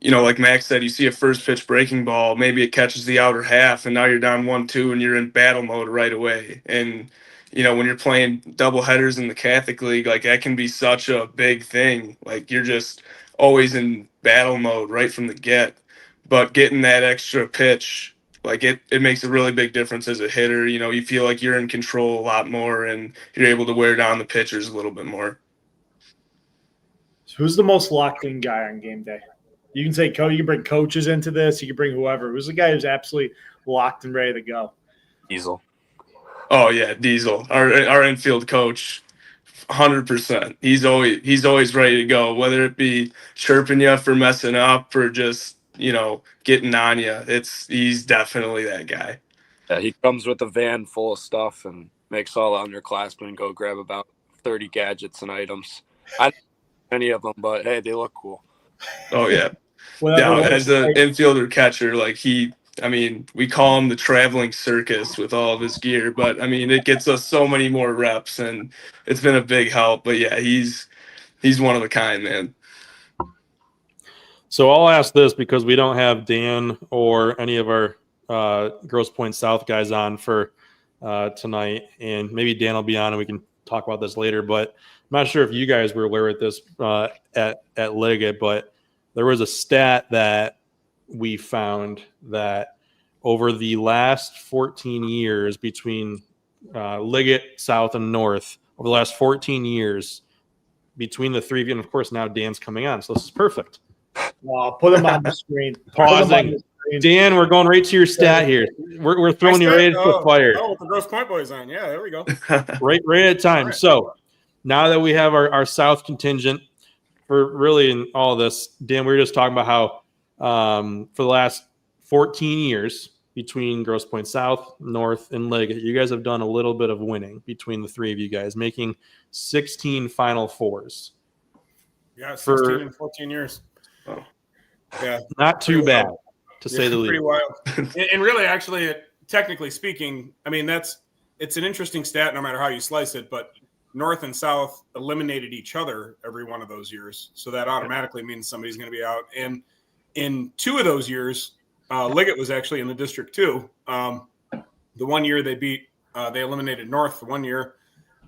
like Max said, you see a first pitch breaking ball, maybe it catches the outer half, and now you're down 1-2 and you're in battle mode right away. And, when you're playing double headers in the Catholic League, like that can be such a big thing. Like you're just always in battle mode right from the get. But getting that extra pitch, like it makes a really big difference as a hitter. You feel like you're in control a lot more and you're able to wear down the pitchers a little bit more. So who's the most locked in guy on game day? You can say you can bring coaches into this. You can bring whoever. Who's the guy who's absolutely locked and ready to go? Diesel. Oh yeah, Diesel, our infield coach, 100%. He's always ready to go, whether it be chirping you for messing up or just getting on you. He's definitely that guy. Yeah, he comes with a van full of stuff and makes all the underclassmen go grab about 30 gadgets and items. I don't know any of them, but hey, they look cool. Oh yeah. Yeah, as an infielder catcher, like we call him the traveling circus with all of his gear, but I mean, it gets us so many more reps and it's been a big help. But yeah, he's one of a kind, man. So I'll ask this because we don't have Dan or any of our Grosse Pointe South guys on for tonight, and maybe Dan will be on and we can talk about this later. But I'm not sure if you guys were aware of this at Liggett, but there was a stat that we found that over the last 14 years between Liggett, South, and North, over the last 14 years between the three of you, and of course now Dan's coming on, so this is perfect. Put him on the screen. Pausing. Dan, we're going right to your stat here. We're throwing you right into the fire. Oh, with the Grosse Pointe boys on. Yeah, there we go. right at time. Right. So now that we have our South contingent for really in all of this, Dan, we were just talking about how for the last 14 years between Grosse Pointe South, North, and Liggett, you guys have done a little bit of winning between the three of you guys, making 16 Final Fours. Yeah, 16 and 14 years. Oh. Yeah, not too bad, to say the least. Pretty wild. And really, actually, technically speaking, I mean, it's an interesting stat no matter how you slice it, but North and South eliminated each other every one of those years. So that automatically means somebody's going to be out. And in 2 of those years, Liggett was actually in the district too. The one year they eliminated North the one year,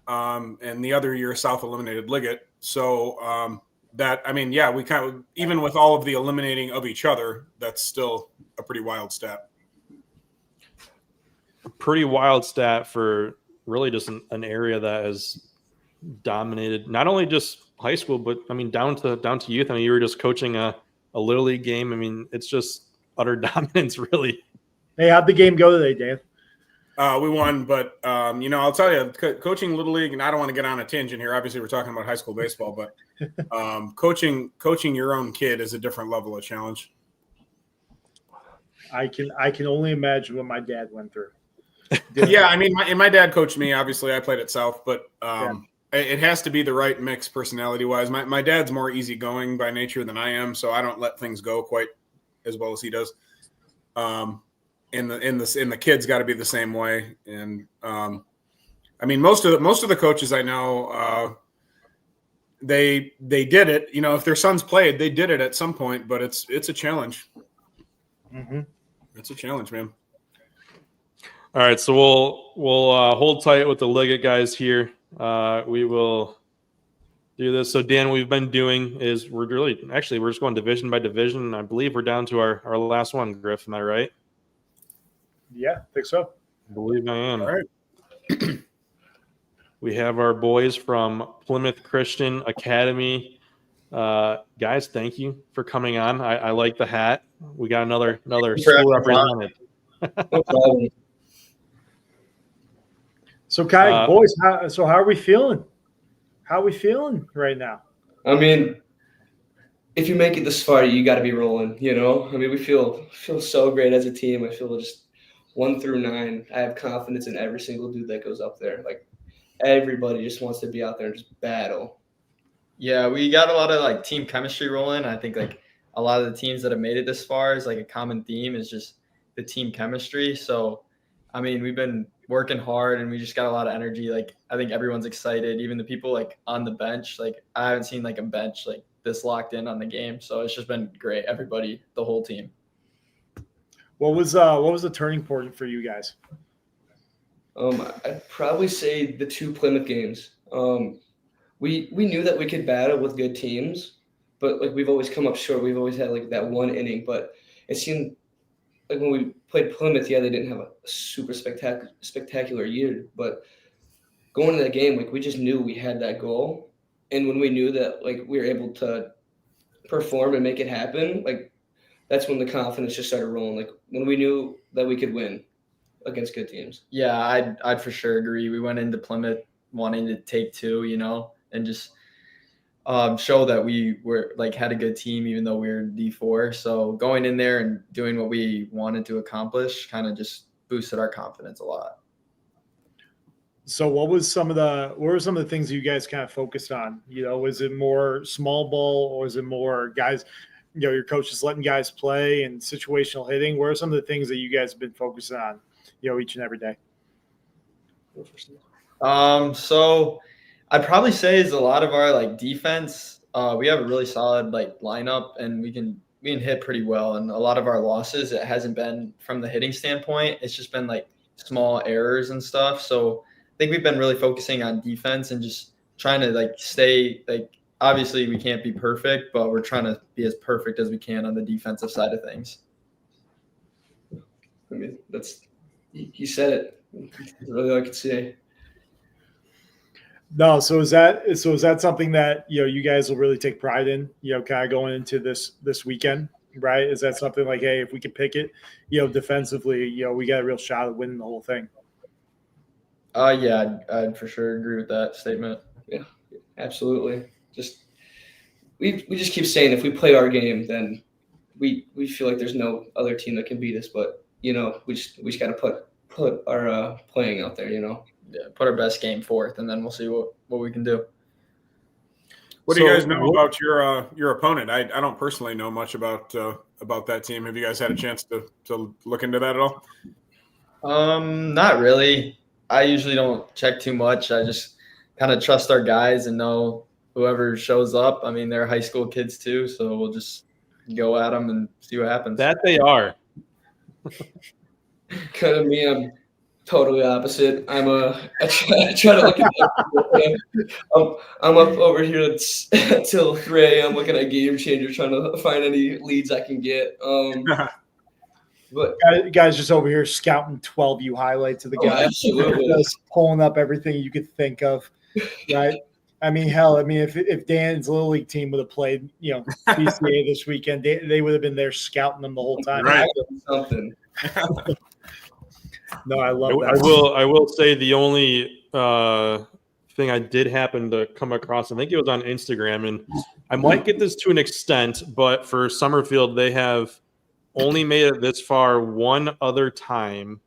and the other year South eliminated Liggett. So we kind of, even with all of the eliminating of each other, that's still a pretty wild stat. Pretty wild stat for really just an area that has dominated not only just high school, but I mean down to youth. I mean, you were just coaching a little league game. I mean, it's just utter dominance, really. Hey, how'd the game go today, Dan? We won, but I'll tell you, coaching little league, and I don't want to get on a tangent here. Obviously, we're talking about high school baseball, but coaching your own kid is a different level of challenge. I can only imagine what my dad went through. Yeah, I mean, my dad coached me. Obviously, I played at South, but it has to be the right mix personality-wise. My dad's more easygoing by nature than I am, so I don't let things go quite as well as he does. And the kids got to be the same way. And I mean, most of the coaches I know, they did it. If their sons played, they did it at some point. But it's a challenge. Mm-hmm. It's a challenge, man. All right, so we'll hold tight with the Liggett guys here. We will do this. So Dan, what we've been doing is we're just going division by division. I believe we're down to our last one, Griff. Am I right? Yeah, I think so. I believe I am. All right. We have our boys from Plymouth Christian Academy. Guys, thank you for coming on. I like the hat. We got another school represented. No problem. So, Kai, boys, how are we feeling? How are we feeling right now? I mean, if you make it this far, you got to be rolling. I mean, we feel so great as a team. I feel just 1 through 9, I have confidence in every single dude that goes up there. Like everybody just wants to be out there and just battle. Yeah, we got a lot of like team chemistry rolling. I think like a lot of the teams that have made it this far is like a common theme is just the team chemistry. So, I mean, we've been working hard and we just got a lot of energy. Like, I think everyone's excited, even the people like on the bench. Like, I haven't seen like a bench like this locked in on the game. So it's just been great. Everybody, the whole team. What was the turning point for you guys? I'd probably say the 2 Plymouth games. We knew that we could battle with good teams, but like we've always come up short. We've always had like that one inning, but it seemed like when we played Plymouth, yeah, they didn't have a super spectacular year, but going to that game, like we just knew we had that goal, and when we knew that like we were able to perform and make it happen, like that's when the confidence just started rolling. Like when we knew that we could win against good teams. Yeah, I'd for sure agree. We went into Plymouth wanting to take 2, and just show that we were like had a good team, even though we were D4. So going in there and doing what we wanted to accomplish kind of just boosted our confidence a lot. So what were some of the things you guys kind of focused on? Was it more small ball or was it more guys, your coach is letting guys play and situational hitting? What are some of the things that you guys have been focusing on, each and every day? So I'd probably say is a lot of our like defense. We have a really solid like lineup and we can hit pretty well. And a lot of our losses, it hasn't been from the hitting standpoint. It's just been like small errors and stuff. So I think we've been really focusing on defense and just trying to like stay like, obviously we can't be perfect, but we're trying to be as perfect as we can on the defensive side of things. I mean, he said it. That's really all I could say. No, so is that something that you guys will really take pride in, kind of going into this weekend, right? Is that something like, hey, if we can pick it, defensively, we got a real shot at winning the whole thing? Yeah, I'd for sure agree with that statement. Yeah, absolutely. Just we just keep saying if we play our game, then we feel like there's no other team that can beat us. But we just got to put our playing out there, Yeah, put our best game forth, and then we'll see what we can do. What do you guys know about your opponent? I don't personally know much about that team. Have you guys had a chance to look into that at all? Not really. I usually don't check too much. I just kind of trust our guys and know whoever shows up. I mean, they're high school kids too, so we'll just go at them and see what happens. That they are. Kind of me, I'm totally opposite. I try to look at I'm up over here till 3 a.m. looking at Game Changer, trying to find any leads I can get. But guys just over here scouting 12U highlights of the guys, absolutely. Just pulling up everything you could think of, right? I mean, hell, if Dan's Little League team would have played, BCA this weekend, they would have been there scouting them the whole time. Right. Something. No, I love that. I will say the only thing I did happen to come across, I think it was on Instagram, and I might get this to an extent, but for Summerfield, they have only made it this far one other time.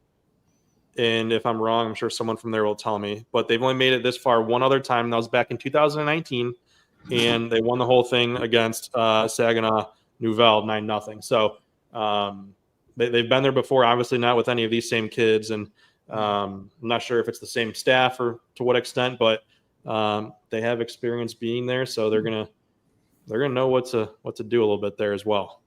And if I'm wrong, I'm sure someone from there will tell me, but they've only made it this far one other time. And that was back in 2019. And they won the whole thing against Saginaw Nouvelle 9-0. So they've been there before, obviously not with any of these same kids. And I'm not sure if it's the same staff or to what extent, but they have experience being there. So they're going to know what to do a little bit there as well.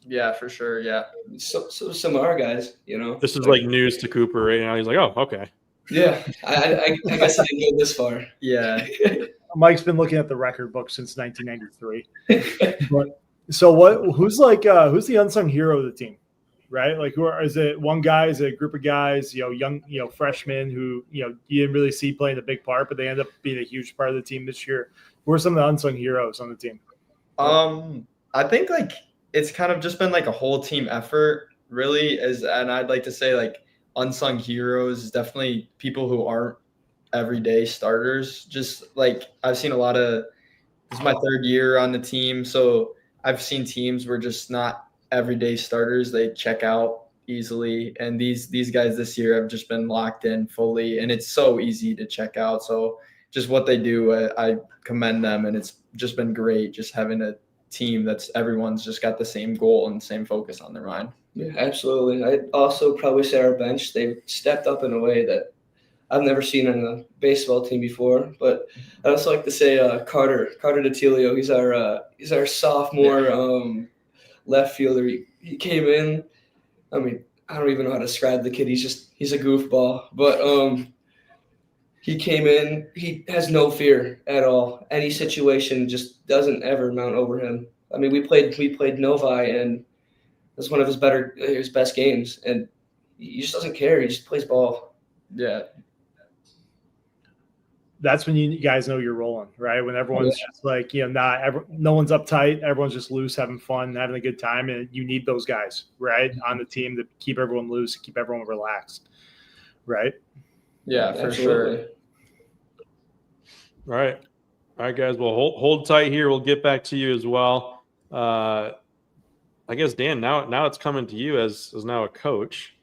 Yeah, for sure. Yeah. So some of our guys, This is like news to Cooper right now. He's like, oh, okay. Yeah, I guess I didn't go this far. Yeah. Mike's been looking at the record book since 1993. But so who's the unsung hero of the team, right? Like is it one guy, is it a group of guys, young, freshmen who, you didn't really see playing a big part, but they end up being a huge part of the team this year. Who are some of the unsung heroes on the team? I think like it's kind of just been like a whole team effort, really. And I'd like to say like unsung heroes is definitely people who aren't everyday starters. Just like I've seen this is my 3rd year on the team, so I've seen teams where just not everyday starters. They check out easily. And these guys this year have just been locked in fully, and it's so easy to check out. So just what they do, I commend them, and it's just been great just having a team that's everyone's just got the same goal and same focus on their mind. Yeah, absolutely. I'd also probably say our bench, they've stepped up in a way that I've never seen on a baseball team before. But I'd also like to say Carter DeTilio. He's our sophomore left fielder. He came in. I mean, I don't even know how to describe the kid. He's a goofball. But he came in. He has no fear at all. Any situation just doesn't ever mount over him. I mean, we played Novi, and it was one of his best games, and he just doesn't care. He just plays ball. Yeah. That's when you guys know you're rolling, right? When everyone's just like, no one's uptight. Everyone's just loose, having fun, having a good time. And you need those guys, right, on the team to keep everyone loose, keep everyone relaxed, right? Yeah, for Absolutely. sure. All right, guys. Well, hold tight here. We'll get back to you as well. I guess Dan, now it's coming to you as now a coach.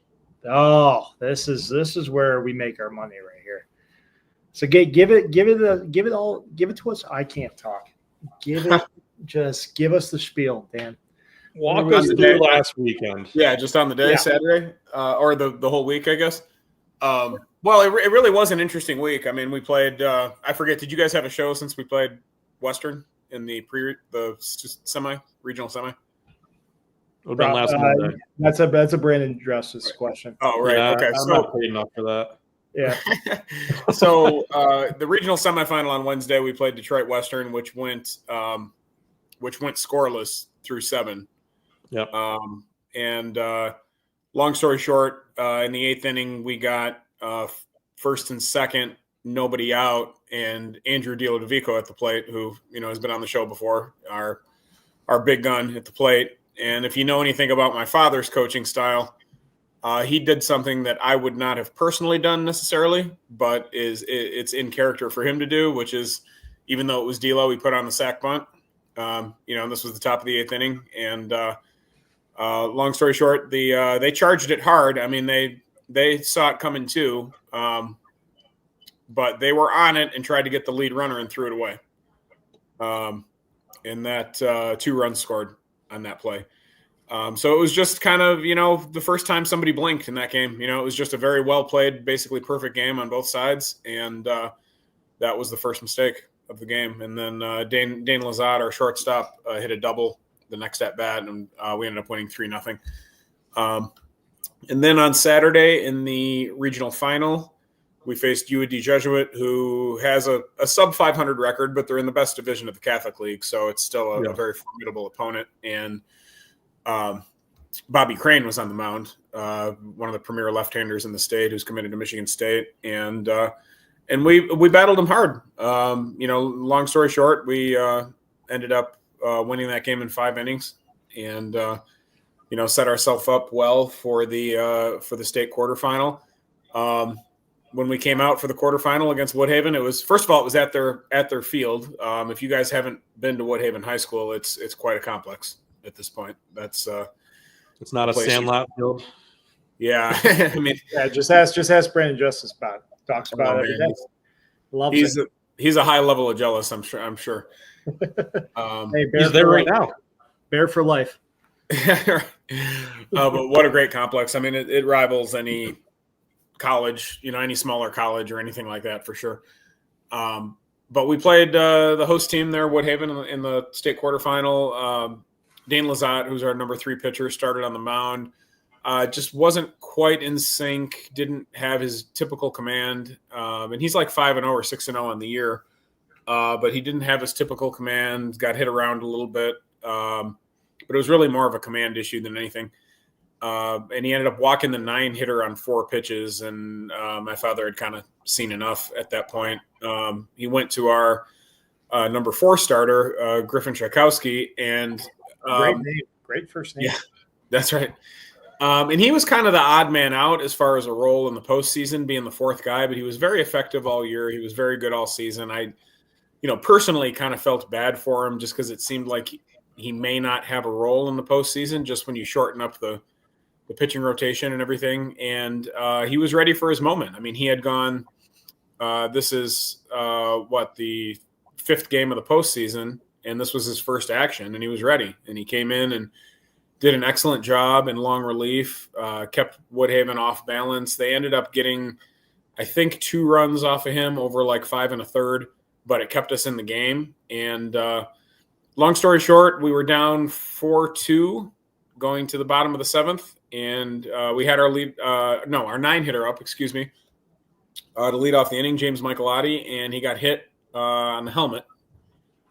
Oh, this is where we make our money right here. So give it to us. I can't talk. Give us the spiel, Dan. Walk us through last weekend. Yeah, just on the day, Saturday, or the whole week, I guess. Well, it really was an interesting week. I mean, we played. I forget. Did you guys have a show since we played Western in the regional semi? It would have been last Monday. That's a Brandon Justice question. Oh, right. Yeah, okay. I'm not paid enough for that. Yeah. So the regional semifinal on Wednesday, we played Detroit Western, which went scoreless through 7. Yep. And long story short, in the 8th inning, we got first and second, nobody out, and Andrew DiLodovico at the plate, who has been on the show before, our big gun at the plate. And if you know anything about my father's coaching style, he did something that I would not have personally done necessarily, but it's in character for him to do, which is, even though it was D'Lo, he put on the sack bunt. And this was the top of the 8th inning, and long story short, they charged it hard. I mean, they saw it coming too, but they were on it and tried to get the lead runner and threw it away. And that 2 runs scored on that play. So it was just kind of, the first time somebody blinked in that game. It was just a very well played, basically perfect game on both sides, and that was the first mistake of the game. And then Dane Lazat, our shortstop, hit a double the next at bat, and we ended up winning 3-0. And then on Saturday in the regional final, we faced UAD Jesuit, who has a sub 500 record, but they're in the best division of the Catholic League, so it's still a very formidable opponent. And Bobby Crane was on the mound, one of the premier left-handers in the state, who's committed to Michigan State, and we battled him hard. Long story short, we ended up winning that game in 5 innings, and set ourselves up well for the state quarterfinal. When we came out for the quarterfinal against Woodhaven, it was at their field. If you guys haven't been to Woodhaven High School, it's quite a complex at this point. That's it's not a sandlot field. Yeah, I mean, just ask Brandon Justice about it. Talks about it every day. Loves it. He's a high level of jealous. I'm sure. Hey, he's there right now. Bear for life. But what a great complex. I mean, it rivals any college, any smaller college or anything like that for sure. But we played the host team there, Woodhaven, in the state quarterfinal. Dane Lazat, who's our number 3 pitcher, started on the mound. Just wasn't quite in sync, didn't have his typical command. And he's like 5-0 or 6-0 on the year. But he didn't have his typical command, got hit around a little bit. But it was really more of a command issue than anything. And he ended up walking the 9-hitter on 4 pitches. And my father had kind of seen enough at that point. He went to our number 4 starter, Griffin Tchaikovsky, and great name, great first name. Yeah, that's right. And he was kind of the odd man out as far as a role in the postseason, being the 4th guy, but he was very effective all year. He was very good all season. I, personally kind of felt bad for him just because it seemed like he may not have a role in the postseason, just when you shorten up the the pitching rotation and everything, and he was ready for his moment. I mean, he had gone. This is the 5th game of the postseason, and this was his first action, and he was ready. And he came in and did an excellent job in long relief, kept Woodhaven off balance. They ended up getting, I think, 2 runs off of him over like 5 1/3, but it kept us in the game. And long story short, we were down 4-2 going to the bottom of the 7th, and we had our our 9-hitter up, to lead off the inning, James Michelotti, and he got hit on the helmet.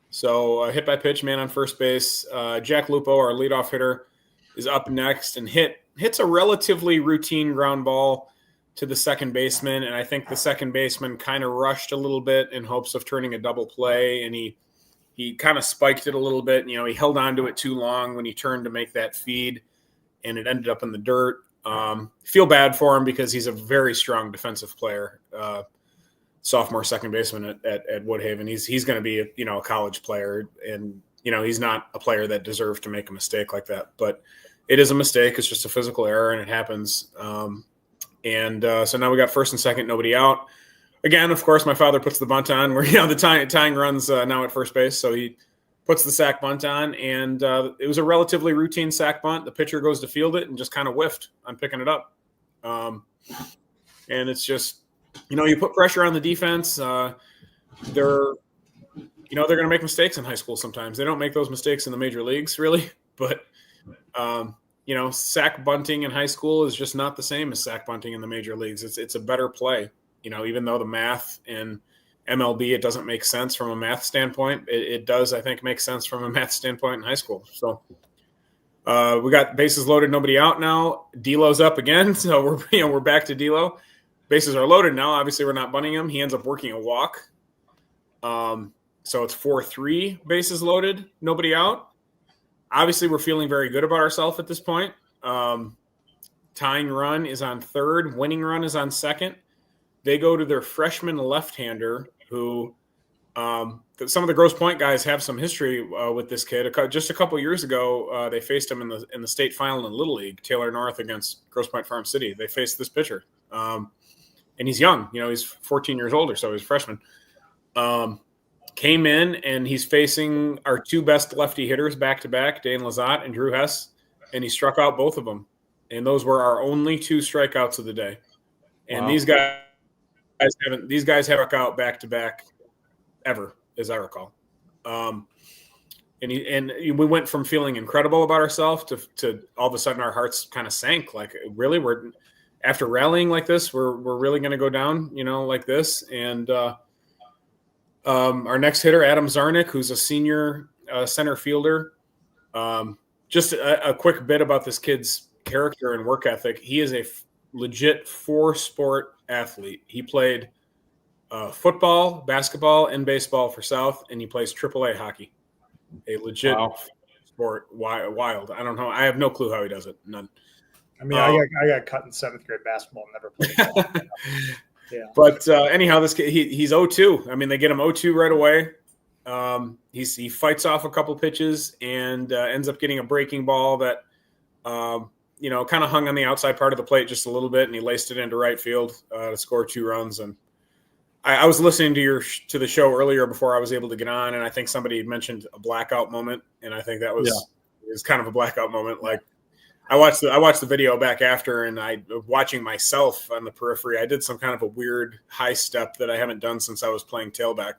So hit by pitch, man on first base. Jack Lupo, our leadoff hitter, is up next and hits a relatively routine ground ball to the second baseman, and I think the second baseman kind of rushed a little bit in hopes of turning a double play, and he kind of spiked it a little bit. You know, he held on to it too long when he turned to make that feed, and it ended up in the dirt. Feel bad for him because he's a very strong defensive player, sophomore second baseman at Woodhaven. He's going to be a college player, and he's not a player that deserved to make a mistake like that. But it is a mistake. It's just a physical error, and it happens. So now we got first and second, nobody out. Again, of course, my father puts the bunt on where the tying runs now at first base, so he puts the sack bunt on, and it was a relatively routine sack bunt. The pitcher goes to field it and just kind of whiffed on picking it up. And it's just, you put pressure on the defense. They're going to make mistakes in high school sometimes. They don't make those mistakes in the major leagues, really. But, sack bunting in high school is just not the same as sack bunting in the major leagues. It's a better play, even though the math in MLB, it doesn't make sense from a math standpoint. It does, I think, make sense from a math standpoint in high school. So we got bases loaded, nobody out now. D'Lo's up again, so we're back to D'Lo. Bases are loaded now. Obviously, we're not bunting him. He ends up working a walk. So it's 4-3, bases loaded, nobody out. Obviously, we're feeling very good about ourselves at this point. Tying run is on third. Winning run is on second. They go to their freshman left-hander who some of the Grosse Pointe guys have some history with this kid. Just a couple years ago, they faced him in the state final in Little League, Taylor North against Grosse Pointe Farm City. They faced this pitcher. And he's young. He's 14 years old or so. He's a freshman. Came in, and he's facing our 2 best lefty hitters back-to-back, Dane Lazat and Drew Hess, and he struck out both of them. And those were our only 2 strikeouts of the day. And Wow. these guys haven't struck out back-to-back ever, as I recall. And we went from feeling incredible about ourselves to all of a sudden our hearts kind of sank. Like, really, after rallying like this, we're really going to go down, like this. And our next hitter, Adam Zarnick, who's a senior center fielder. Just a quick bit about this kid's character and work ethic. He is a legit 4-sport athlete. He played football, basketball, and baseball for South, and he plays AAA hockey. A legit sport, wild. I don't know. I have no clue how he does it. None. I mean, I got cut in 7th grade basketball and never played. Yeah. But anyhow, this kid, he's 0-2. I mean, they get him 0-2 right away. He fights off a couple pitches and ends up getting a breaking ball that kind of hung on the outside part of the plate just a little bit, and he laced it into right field to score 2 runs. And I was listening to the show earlier before I was able to get on, and I think somebody had mentioned a blackout moment, and I think that was kind of a blackout moment. Like, I watched the video back after, and watching myself on the periphery. I did some kind of a weird high step that I haven't done since I was playing tailback,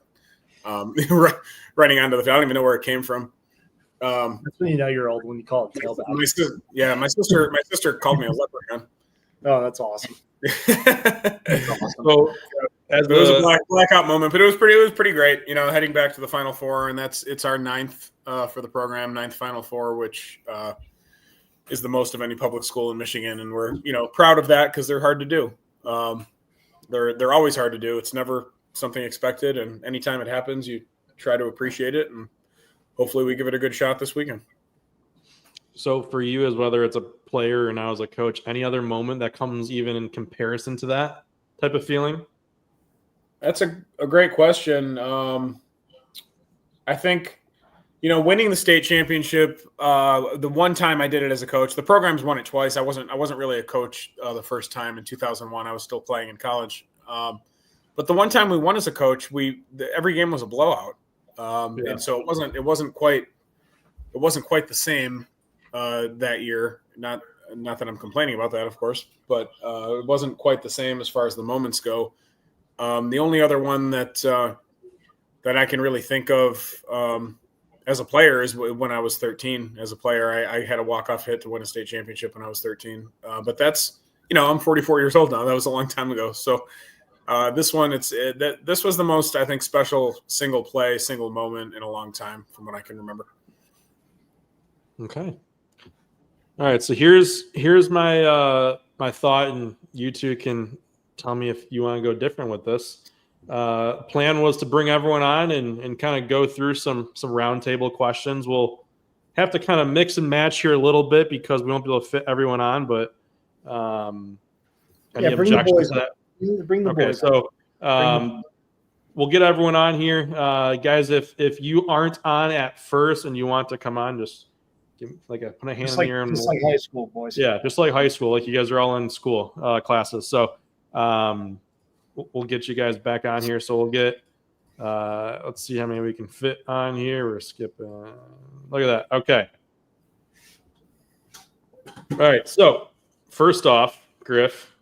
running onto the field. I don't even know where it came from. That's when you're old, when you call it tailback. My sister called me a leprechaun. Oh, that's awesome. That's awesome. So, it was a blackout moment, but it was pretty great. Heading back to the Final Four, and it's our 9th for the program, 9th Final Four, which is the most of any public school in Michigan, and we're proud of that because they're hard to do. They're always hard to do. It's never something expected, and anytime it happens, you try to appreciate it, and hopefully we give it a good shot this weekend. So for you, as whether it's a player or now as a coach, any other moment that comes even in comparison to that type of feeling? That's a great question. I think, winning the state championship, the one time I did it as a coach, the program's won it twice. I wasn't really a coach the first time in 2001. I was still playing in college. But the one time we won as a coach, every game was a blowout. And so it wasn't quite the same that year. Not that I'm complaining about that, of course, but it wasn't quite the same as far as the moments go. The only other one that I can really think of as a player is when I was 13. As a player, I had a walk-off hit to win a state championship when I was 13. But that's, I'm 44 years old now. That was a long time ago. So this one, this was the most, I think, special single moment in a long time from what I can remember. Okay. All right. So here's my my thought, and you two can tell me if you want to go different with this. Plan was to bring everyone on and kind of go through some roundtable questions. We'll have to kind of mix and match here a little bit because we won't be able to fit everyone on. But any objections to that? Bring the boys. So we'll get everyone on here, guys. If you aren't on at first and you want to come on, just put a hand in the air. Just like high school, boys. Yeah, just like high school, like you guys are all in school classes. So we'll get you guys back on here. So we'll get, let's see how many we can fit on here. We're skipping. Look at that. Okay. All right. So first off, Griff,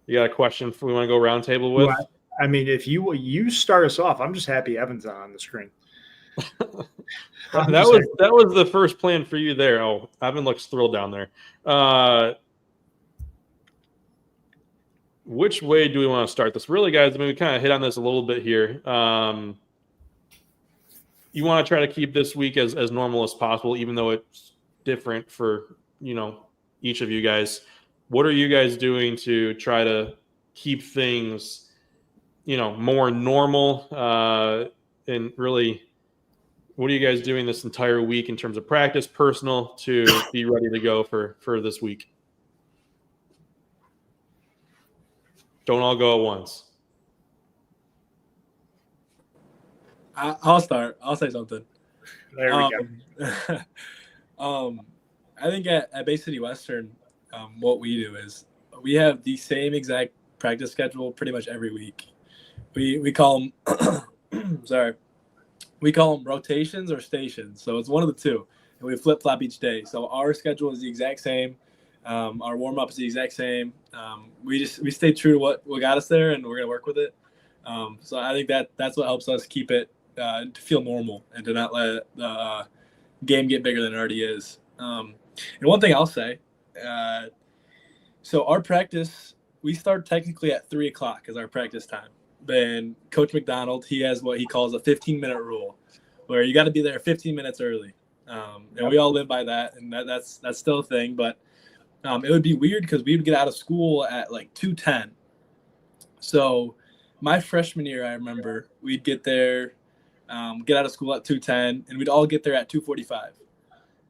you got a question we want to go roundtable with? Well, I mean, if you start us off, I'm just happy Evan's on the screen. That was the first plan for you there. Oh, Evan looks thrilled down there. Which way do we want to start this? Really, guys, I mean, we kind of hit on this a little bit here. You want to try to keep this week as normal as possible, even though it's different for, each of you guys. What are you guys doing to try to keep things, more normal? And really, what are you guys doing this entire week in terms of practice, personal, to be ready to go for this week? Don't all go at once. I'll start. I'll say something. There we go. I think at Bay City Western, what we do is we have the same exact practice schedule pretty much every week. We call them we call them rotations or stations. So it's one of the two, and we flip flop each day. So our schedule is the exact same. Our warm up is the exact same. We stay true to what got us there, and we're gonna work with it. So I think that's what helps us keep it to feel normal and to not let the game get bigger than it already is. And one thing I'll say, so our practice, we start technically at 3:00 as our practice time. Then Coach McDonald, he has what he calls a 15-minute rule, where you got to be there 15 minutes early. And we all live by that, and that's still a thing. But it would be weird because we would get out of school at like 2:10. So my freshman year, I remember we'd get there, get out of school at 2:10, and we'd all get there at 2:45.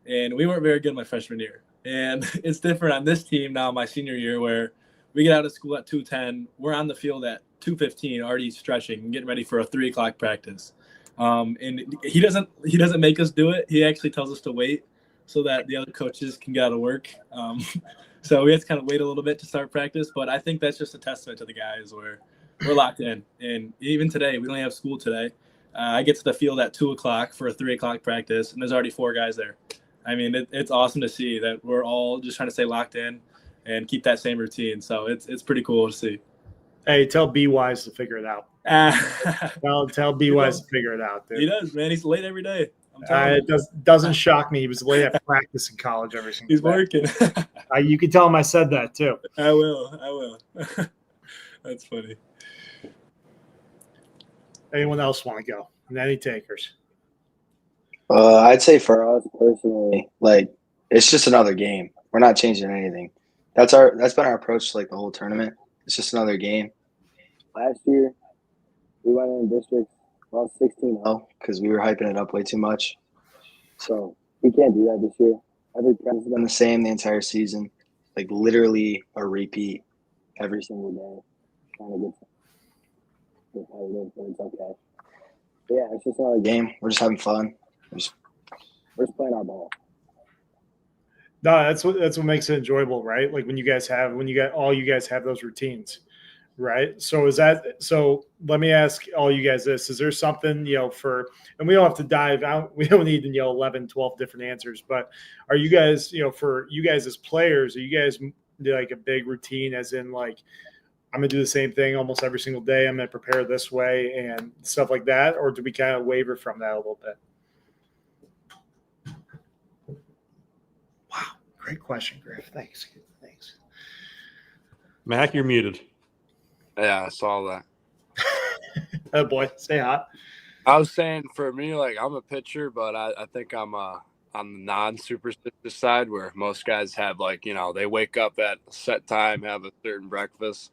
And we weren't very good my freshman year. And it's different on this team now, my senior year, where we get out of school at 2:10. We're on the field at 2:15, already stretching and getting ready for a 3:00 practice. And he doesn't make us do it. He actually tells us to wait so that the other coaches can get out of work. So we have to kind of wait a little bit to start practice. But I think that's just a testament to the guys where we're locked in. And even today, we only have school today. I get to the field at 2:00 for a 3:00 practice, and there's already 4 guys there. I mean, it's awesome to see that we're all just trying to stay locked in and keep that same routine. So it's pretty cool to see. Hey, tell B Wise to figure it out. Tell B Wise to figure it out, dude. He does, man. He's late every day. It doesn't shock me. He was late at practice in college every single day. He's working. You can tell him I said that too. I will. That's funny. Anyone else want to go? Any takers? I'd say for us personally, it's just another game. We're not changing anything. That's been our approach to the whole tournament. It's just another game. Last year, we went in districts, lost 16-0 because we were hyping it up way too much. So we can't do that this year. Every practice has been the same the entire season, literally a repeat every single day. Trying to get competitive, but it's okay. Yeah, it's just another game. We're just having fun. We're just playing our ball. No, that's what makes it enjoyable, right? Like when you guys have those routines, right? So let me ask all you guys this. Is there something, and we don't have to dive out, we don't need 11, 12 different answers, but are you guys, for you guys as players, are you guys like a big routine as in like, I'm gonna do the same thing almost every single day, I'm gonna prepare this way and stuff like that, or do we kind of waver from that a little bit? Wow, great question, Griff. Thanks. Mac, you're muted. Yeah, I saw that. Oh boy, stay hot. I was saying for me, like I'm a pitcher, but I think I'm on the non-superstitious side where most guys have like, they wake up at a set time, have a certain breakfast.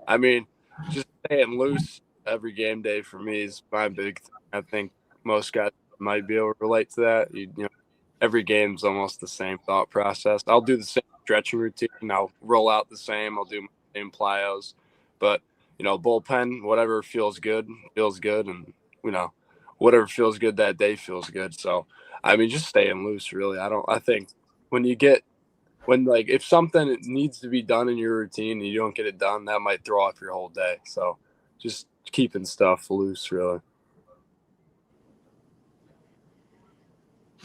I mean, just staying loose every game day for me is my big thing. I think most guys might be able to relate to that. Every game's almost the same thought process. I'll do the same stretching routine. I'll roll out the same. I'll do my same plyos. But, bullpen, whatever feels good. And, whatever feels good that day feels good. So, I mean, just staying loose, really. I think if something needs to be done in your routine and you don't get it done, that might throw off your whole day. So just keeping stuff loose, really.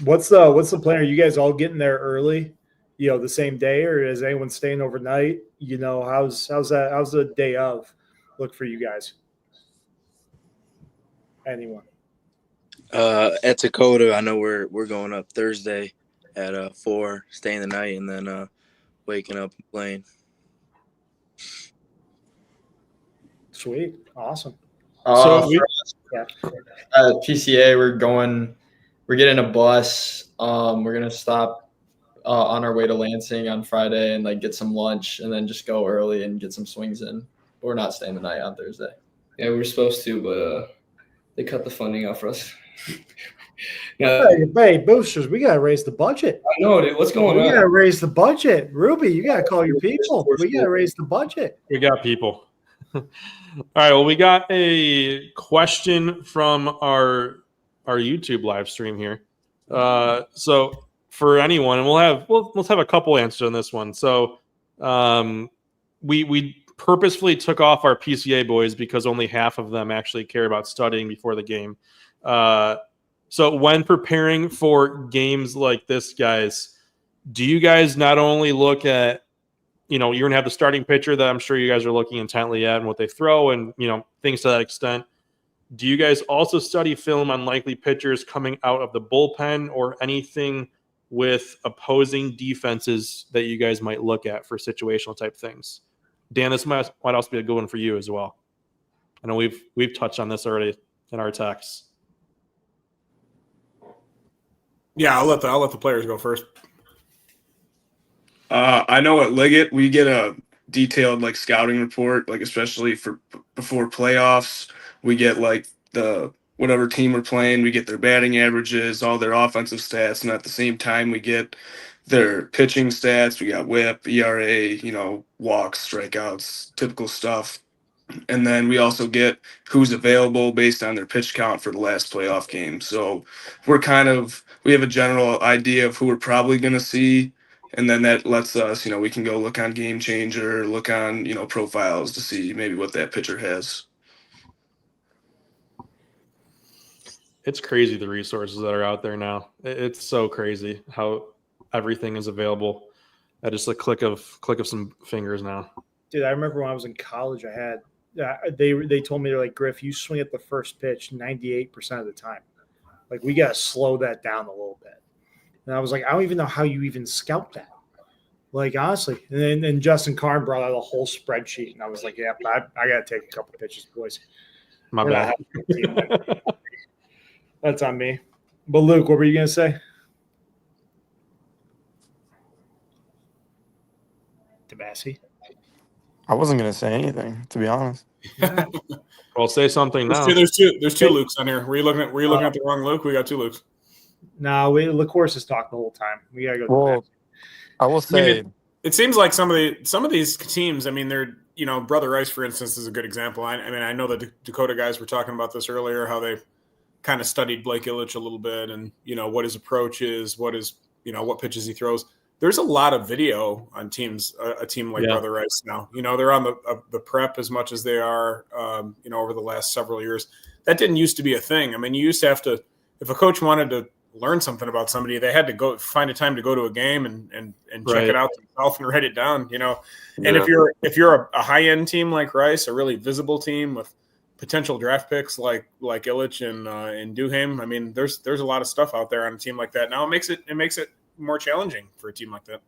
What's the plan? Are you guys all getting there early, the same day, or is anyone staying overnight? How's the day of look for you guys? Anyone? At Dakota, I know we're going up Thursday at 4, staying the night, and then waking up and playing. Sweet, awesome. PCA, we're getting a bus. We're gonna stop on our way to Lansing on Friday and like get some lunch, and then just go early and get some swings in. But we're not staying the night on Thursday. Yeah, we were supposed to, but they cut the funding out for us. Hey, boosters, we gotta raise the budget. I know, dude. What's going on? We gotta raise the budget. Ruby, you gotta call your people. We gotta raise the budget. We got people. All right. Well, we got a question from our YouTube live stream here. So for anyone, and let's have a couple answers on this one. So we purposefully took off our PCA boys because only half of them actually care about studying before the game. So when preparing for games like this, guys, do you guys not only look at, you're going to have the starting pitcher that I'm sure you guys are looking intently at and what they throw and, things to that extent. Do you guys also study film on likely pitchers coming out of the bullpen or anything with opposing defenses that you guys might look at for situational type things? Dan, this might also be a good one for you as well. I know we've touched on this already in our texts. Yeah, I'll let the players go first. I know at Liggett we get a detailed scouting report, especially for before playoffs. We get the whatever team we're playing, we get their batting averages, all their offensive stats, and at the same time we get their pitching stats. We got WHIP, ERA, walks, strikeouts, typical stuff. And then we also get who's available based on their pitch count for the last playoff game. So we have a general idea of who we're probably going to see. And then that lets us, we can go look on Game Changer, look on, profiles to see maybe what that pitcher has. It's crazy the resources that are out there now. It's so crazy how everything is available at just a click of some fingers now. Dude, I remember when I was in college, I had they told me, they're like, Griff, you swing at the first pitch 98% of the time. Like, we got to slow that down a little bit. And I was like, I don't even know how you even scout that. Like, honestly. And then Justin Karn brought out a whole spreadsheet. And I was like, yeah, I got to take a couple pitches, boys. My bad. That's on me. But, Luke, what were you going to say? Tabassi? I wasn't going to say anything, to be honest. Well, say something now. There's two Lukes on here. Were you looking at the wrong Luke? We got two Lukes. No, LaCourse has talked the whole time. We gotta go. Well, I will say it seems like some of these teams. I mean, they're Brother Rice, for instance, is a good example. I mean, I know the Dakota guys were talking about this earlier. How kind of studied Blake Ilitch a little bit, and what his approach is, what pitches he throws. There's a lot of video on teams, a team like Brother Rice now. They're on the prep as much as they are, over the last several years. That didn't used to be a thing. I mean, you used to have to, if a coach wanted to learn something about somebody, they had to go find a time to go to a game and check it out themselves and write it down. And if you're a high end team like Rice, a really visible team with potential draft picks like Ilitch and Duham, I mean, there's a lot of stuff out there on a team like that. Now it makes it more challenging for a team like that.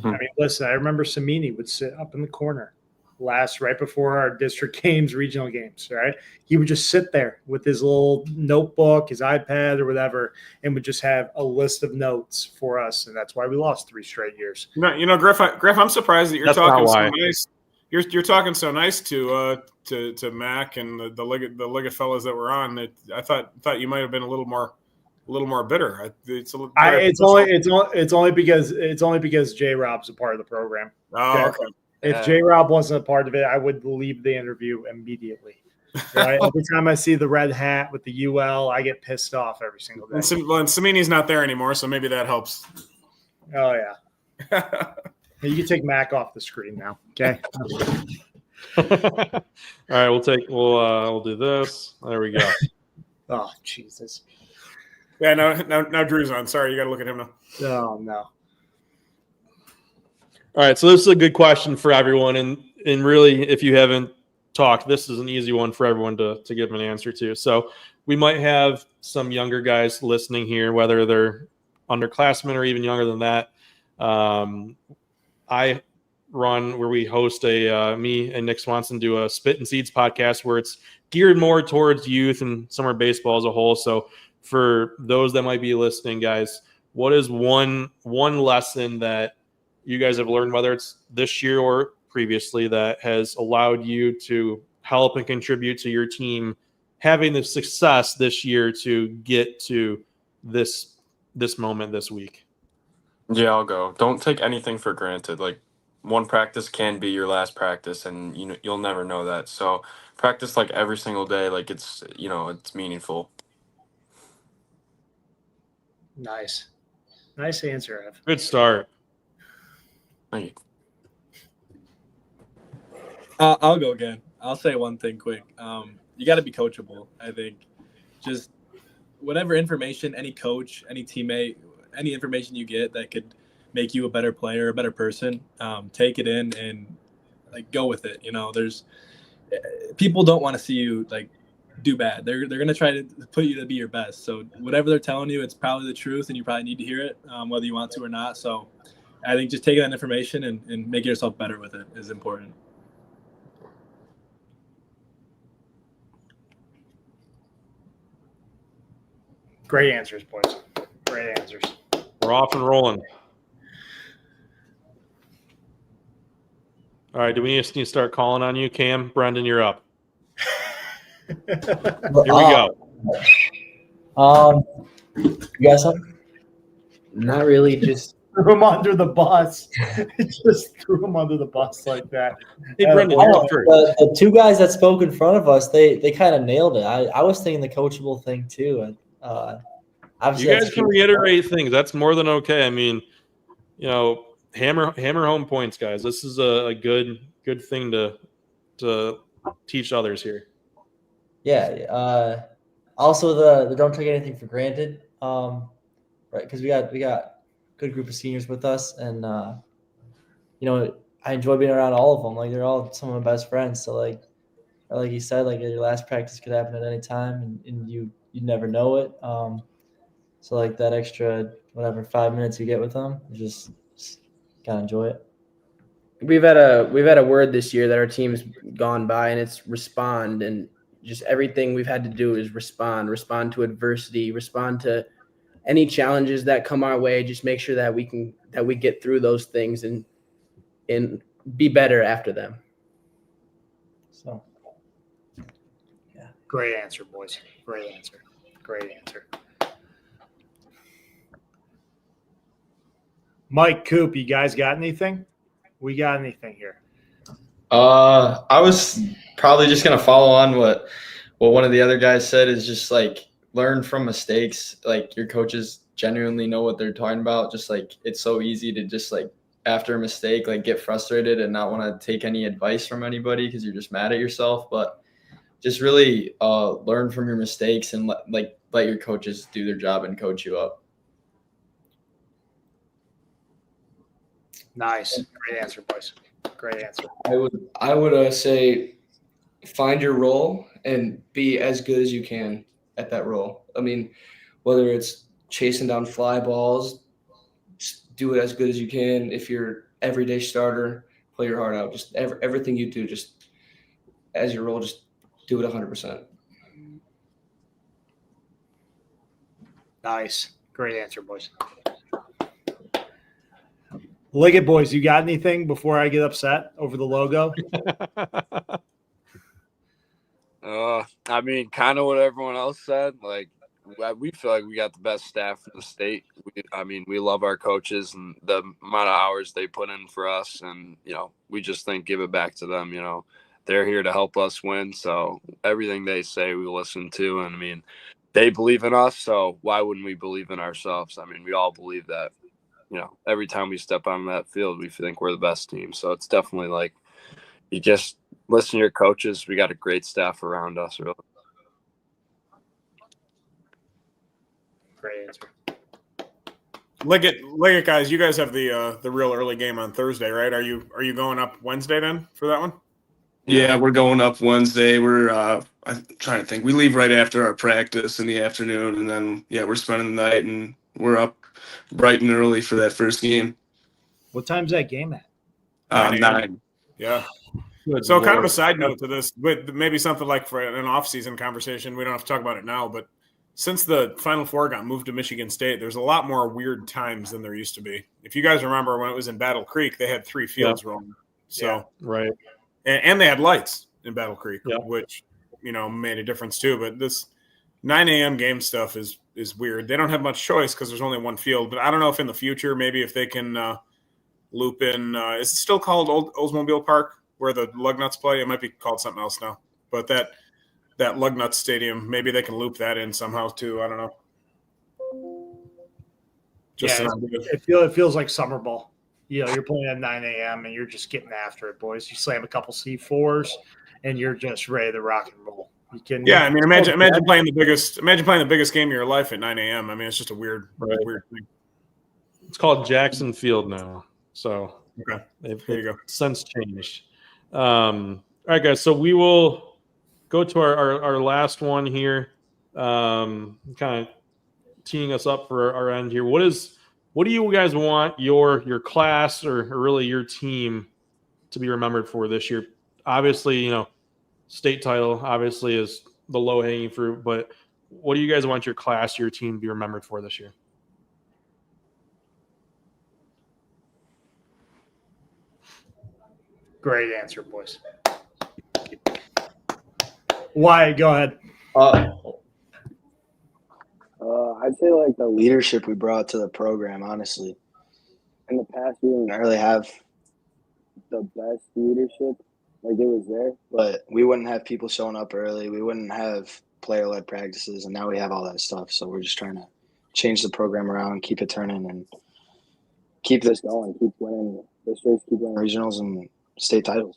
I mean, listen, I remember Samini would sit up in the corner right before our district games, regional games, right? He would just sit there with his little notebook, his iPad or whatever, and would just have a list of notes for us. And that's why we lost 3 straight years. Griff, I'm surprised that you're talking so nice. You're talking so nice to Mac and the Liggett fellas that were on. I thought you might have been a little more bitter. It's only because J Rob's a part of the program. Oh, okay. If J Rob wasn't a part of it, I would leave the interview immediately. Right? Every time I see the red hat with the UL, I get pissed off every single day. And Samini's not there anymore, so maybe that helps. Oh yeah. You can take Mac off the screen now. Okay. All right, we'll do this. There we go. Oh Jesus. Yeah, now Drew's on. Sorry, you got to look at him now. Oh no. All right, so this is a good question for everyone, and really, if you haven't talked, this is an easy one for everyone to give an answer to. So we might have some younger guys listening here, whether they're underclassmen or even younger than that. I run where we host me and Nick Swanson do a Spit and Seeds podcast where it's geared more towards youth and summer baseball as a whole. So for those that might be listening, guys, what is one lesson that you guys have learned, whether it's this year or previously, that has allowed you to help and contribute to your team having the success this year to get to this moment this week? Yeah, I'll go. Don't take anything for granted. Like, one practice can be your last practice, and you'll never know that. So practice like every single day, like it's meaningful. Nice answer, Ev. Good start. Thank you. I'll go again. I'll say one thing quick. You got to be coachable. I think just whatever information, any coach, any teammate, any information you get that could make you a better player, a better person, take it in and like go with it. There's people don't want to see you like do bad. They're gonna try to put you to be your best. So whatever they're telling you, it's probably the truth, and you probably need to hear it, whether you want to or not. So I think just taking that information and making yourself better with it is important. Great answers, boys. Great answers. We're off and rolling. All right, do we need to start calling on you, Cam? Brendan, you're up. Here we go. You guys have? Not really, just threw him under the bus. Just threw him under the bus like that. Hey, Brendan, you're up first. The 2 guys that spoke in front of us, they kind of nailed it. I was thinking the coachable thing too. You guys can reiterate things. That's more than okay. I mean, hammer home points, guys. This is a good thing to teach others here. Yeah. Also, the don't take anything for granted. Right, because we got a good group of seniors with us, and I enjoy being around all of them. Like, they're all some of my best friends. So like you said, like your last practice could happen at any time, and you never know it. So like that extra 5 minutes you get with them, you just gotta enjoy it. We've had a word this year that our team's gone by, and it's respond. And just everything we've had to do is respond to adversity, respond to any challenges that come our way. Just make sure that we get through those things and be better after them. So, yeah, great answer, boys. Great answer. Mike, Coop, you guys got anything? We got anything here? I was probably just gonna follow on what one of the other guys said, is just like learn from mistakes. Like your coaches genuinely know what they're talking about. Just like it's so easy to just like after a mistake, like get frustrated and not want to take any advice from anybody because you're just mad at yourself. But just really learn from your mistakes and let your coaches do their job and coach you up. Nice. Great answer, boys. Great answer. I would say find your role and be as good as you can at that role. I mean, whether it's chasing down fly balls, just do it as good as you can. If you're everyday starter, play your heart out. Just everything you do, just as your role, just do it 100%. Nice. Great answer, boys. Liggett boys, you got anything before I get upset over the logo? I mean, kind of what everyone else said. Like, we feel like we got the best staff in the state. We love our coaches and the amount of hours they put in for us. And, we just think give it back to them. They're here to help us win. So everything they say, we listen to. And, they believe in us. So why wouldn't we believe in ourselves? We all believe that, every time we step on that field, we think we're the best team. So it's definitely like you just listen to your coaches. We got a great staff around us, really. Great answer. Liggett guys, you guys have the real early game on Thursday, right? Are you going up Wednesday then for that one? Yeah, we're going up Wednesday. We're I'm trying to think. We leave right after our practice in the afternoon, and then we're spending the night, and we're up bright and early for that first game. What time's that game at? 9. Yeah. Good So kind of Lord. a side note to this, but maybe something like for an off-season conversation, we don't have to talk about it now, but since the Final Four got moved to Michigan State, there's a lot more weird times than there used to be. If you guys remember when it was in Battle Creek, they had 3 fields rolling. So right. And they had lights in Battle Creek, Yeah. which, made a difference too. But this 9 a.m. game stuff is weird. They don't have much choice because there's only one field. But I don't know if in the future, maybe if they can loop in, is it still called Oldsmobile Park where the Lugnuts play? It might be called something else now. But that Lugnuts Stadium, maybe they can loop that in somehow too. I don't know. It feels like summer ball. You're playing at 9 a.m. and you're just getting after it, boys. You slam a couple C4s and you're just ready to rock and roll. You can, imagine playing the biggest game of your life at 9 a.m. It's just a weird thing. It's called Jackson Field now. So okay, there you go. Since changed. All right, guys. So we will go to our last one here. Kind of teeing us up for our end here. What do you guys want your class or really your team to be remembered for this year? Obviously, state title obviously is the low-hanging fruit, but what do you guys want your class, your team to be remembered for this year? Great answer, boys. Wyatt, go ahead. I'd say like the leadership we brought to the program, honestly. In the past, we didn't really have the best leadership. Like it was there, but we wouldn't have people showing up early. We wouldn't have player-led practices, and now we have all that stuff. So we're just trying to change the program around, keep it turning, and keep this going, keep winning districts, keep winning regionals and state titles.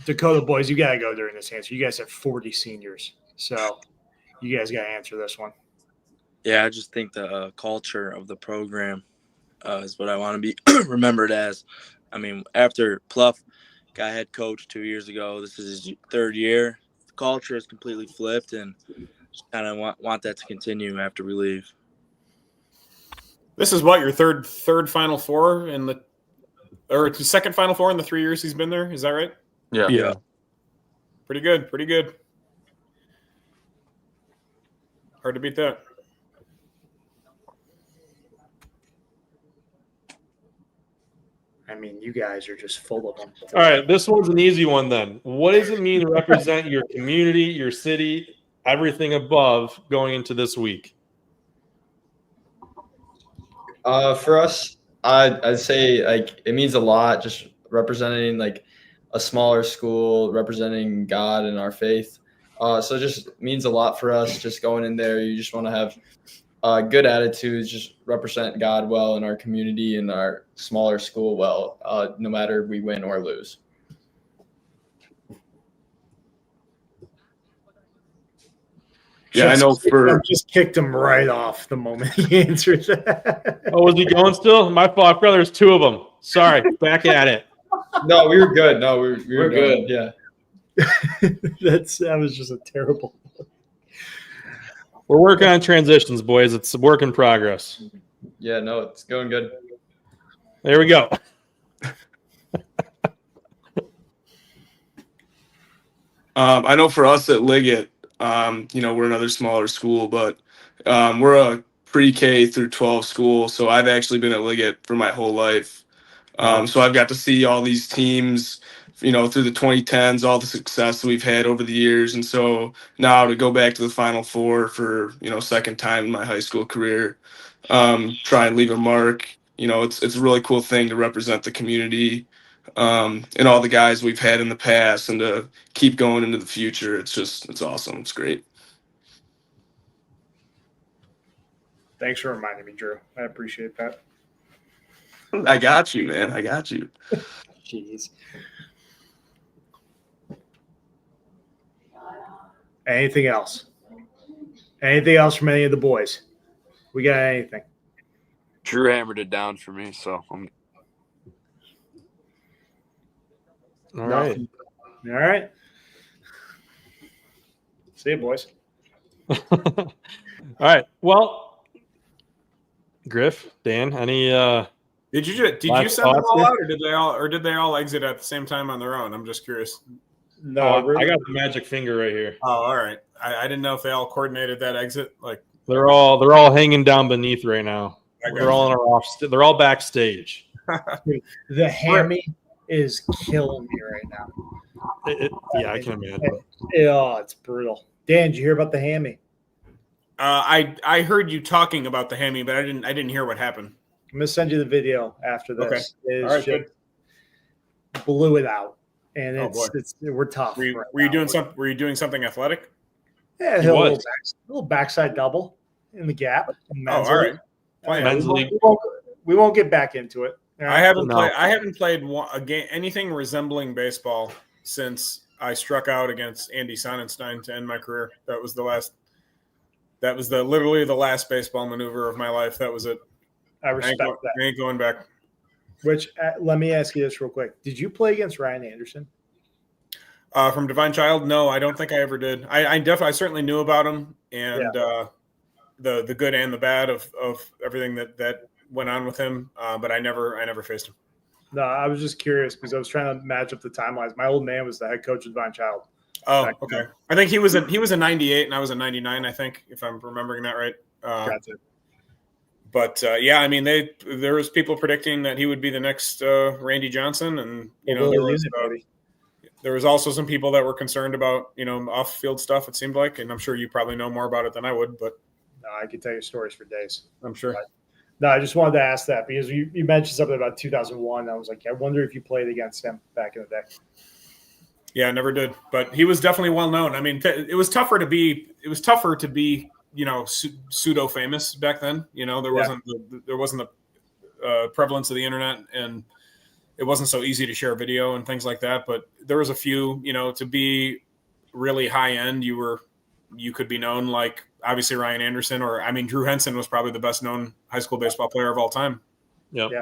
Dakota boys, you got to go during this answer. You guys have 40 seniors, so you guys got to answer this one. Yeah, I just think the culture of the program is what I want to be remembered as. After Pluff got head coach 2 years ago, this is his 3rd year. The culture is completely flipped, and just kind of want that to continue after we leave. This is what, your third Final Four or second Final Four in the 3 years he's been there? Is that right? Yeah. Pretty good. Hard to beat that. You guys are just full of them. All right, this one's an easy one then. What does it mean to represent your community, your city, everything above going into this week? For us, I'd say like it means a lot just representing like a smaller school representing God and our faith. So it just means a lot for us just going in there. You just want to have good attitudes, just represent God well in our community and our smaller school well, no matter we win or lose. Yeah, I know I just kicked him right off the moment he answered that. Oh, was he going still? My fault. Brother, there's two of them. Sorry, back at it. No, we were good. No, we're good. Yeah. That was just a terrible. We're working on transitions, boys. It's a work in progress. Yeah, no, it's going good. There we go. I know for us at Liggett, we're another smaller school, but we're a pre-K through 12 school. So I've actually been at Liggett for my whole life. So I've got to see all these teams, through the 2010s, all the success we've had over the years. And so now to go back to the Final Four for, second time in my high school career, try and leave a mark. It's a really cool thing to represent the community and all the guys we've had in the past and to keep going into the future. It's awesome. It's great. Thanks for reminding me, Drew. I appreciate that. I got you, man. I got you. Jeez. Anything else? Anything else from any of the boys? We got anything? Drew hammered it down for me, so I'm. All right. All right. See you, boys. All right. Well, Griff, Dan, any did you send them all out, or did they all exit at the same time on their own? I'm just curious. No, I got the magic finger right here. Oh, all right. I didn't know if they all coordinated that exit. Like they're all hanging down beneath right now. They're all in our they're all backstage. The hammy is killing me right now. Yeah, I can imagine. It's brutal. Dan, did you hear about the hammy? I heard you talking about the hammy, but I didn't hear what happened. I'm gonna send you the video after this. Okay. All right, good. Blew it out, and boy. we're tough. Were you doing something? Were you doing something athletic? Yeah, a little backside double in the gap. All right. Men's league. We won't get back into it. Right? I haven't played a game anything resembling baseball since I struck out against Andy Sonnenstein to end my career. That was literally the last baseball maneuver of my life. That was it. I respect that. I ain't going back. Which let me ask you this real quick: did you play against Ryan Anderson? From Divine Child? No, I don't think I ever did. I certainly knew about him and the good and the bad of everything that went on with him, but I never faced him. No, I was just curious because I was trying to match up the timelines. My old man was the head coach of Divine Child. Oh, okay. I think he was a 98 and I was a 99. I think, if I'm remembering that right. Gotcha. But I mean, there was people predicting that he would be the next Randy Johnson, and there was also some people that were concerned about off-field stuff. It seemed like, and I'm sure you probably know more about it than I would. But no, I could tell you stories for days. I'm sure. No, I just wanted to ask that because you mentioned something about 2001. I was like, I wonder if you played against him back in the day. Yeah, I never did, but he was definitely well known. I mean, it was tougher to be pseudo famous back then. There wasn't the prevalence of the internet, and it wasn't so easy to share video and things like that. But there was a few, to be really high end, you could be known like obviously Ryan Anderson, or Drew Henson was probably the best known high school baseball player of all time. Yep. Yeah.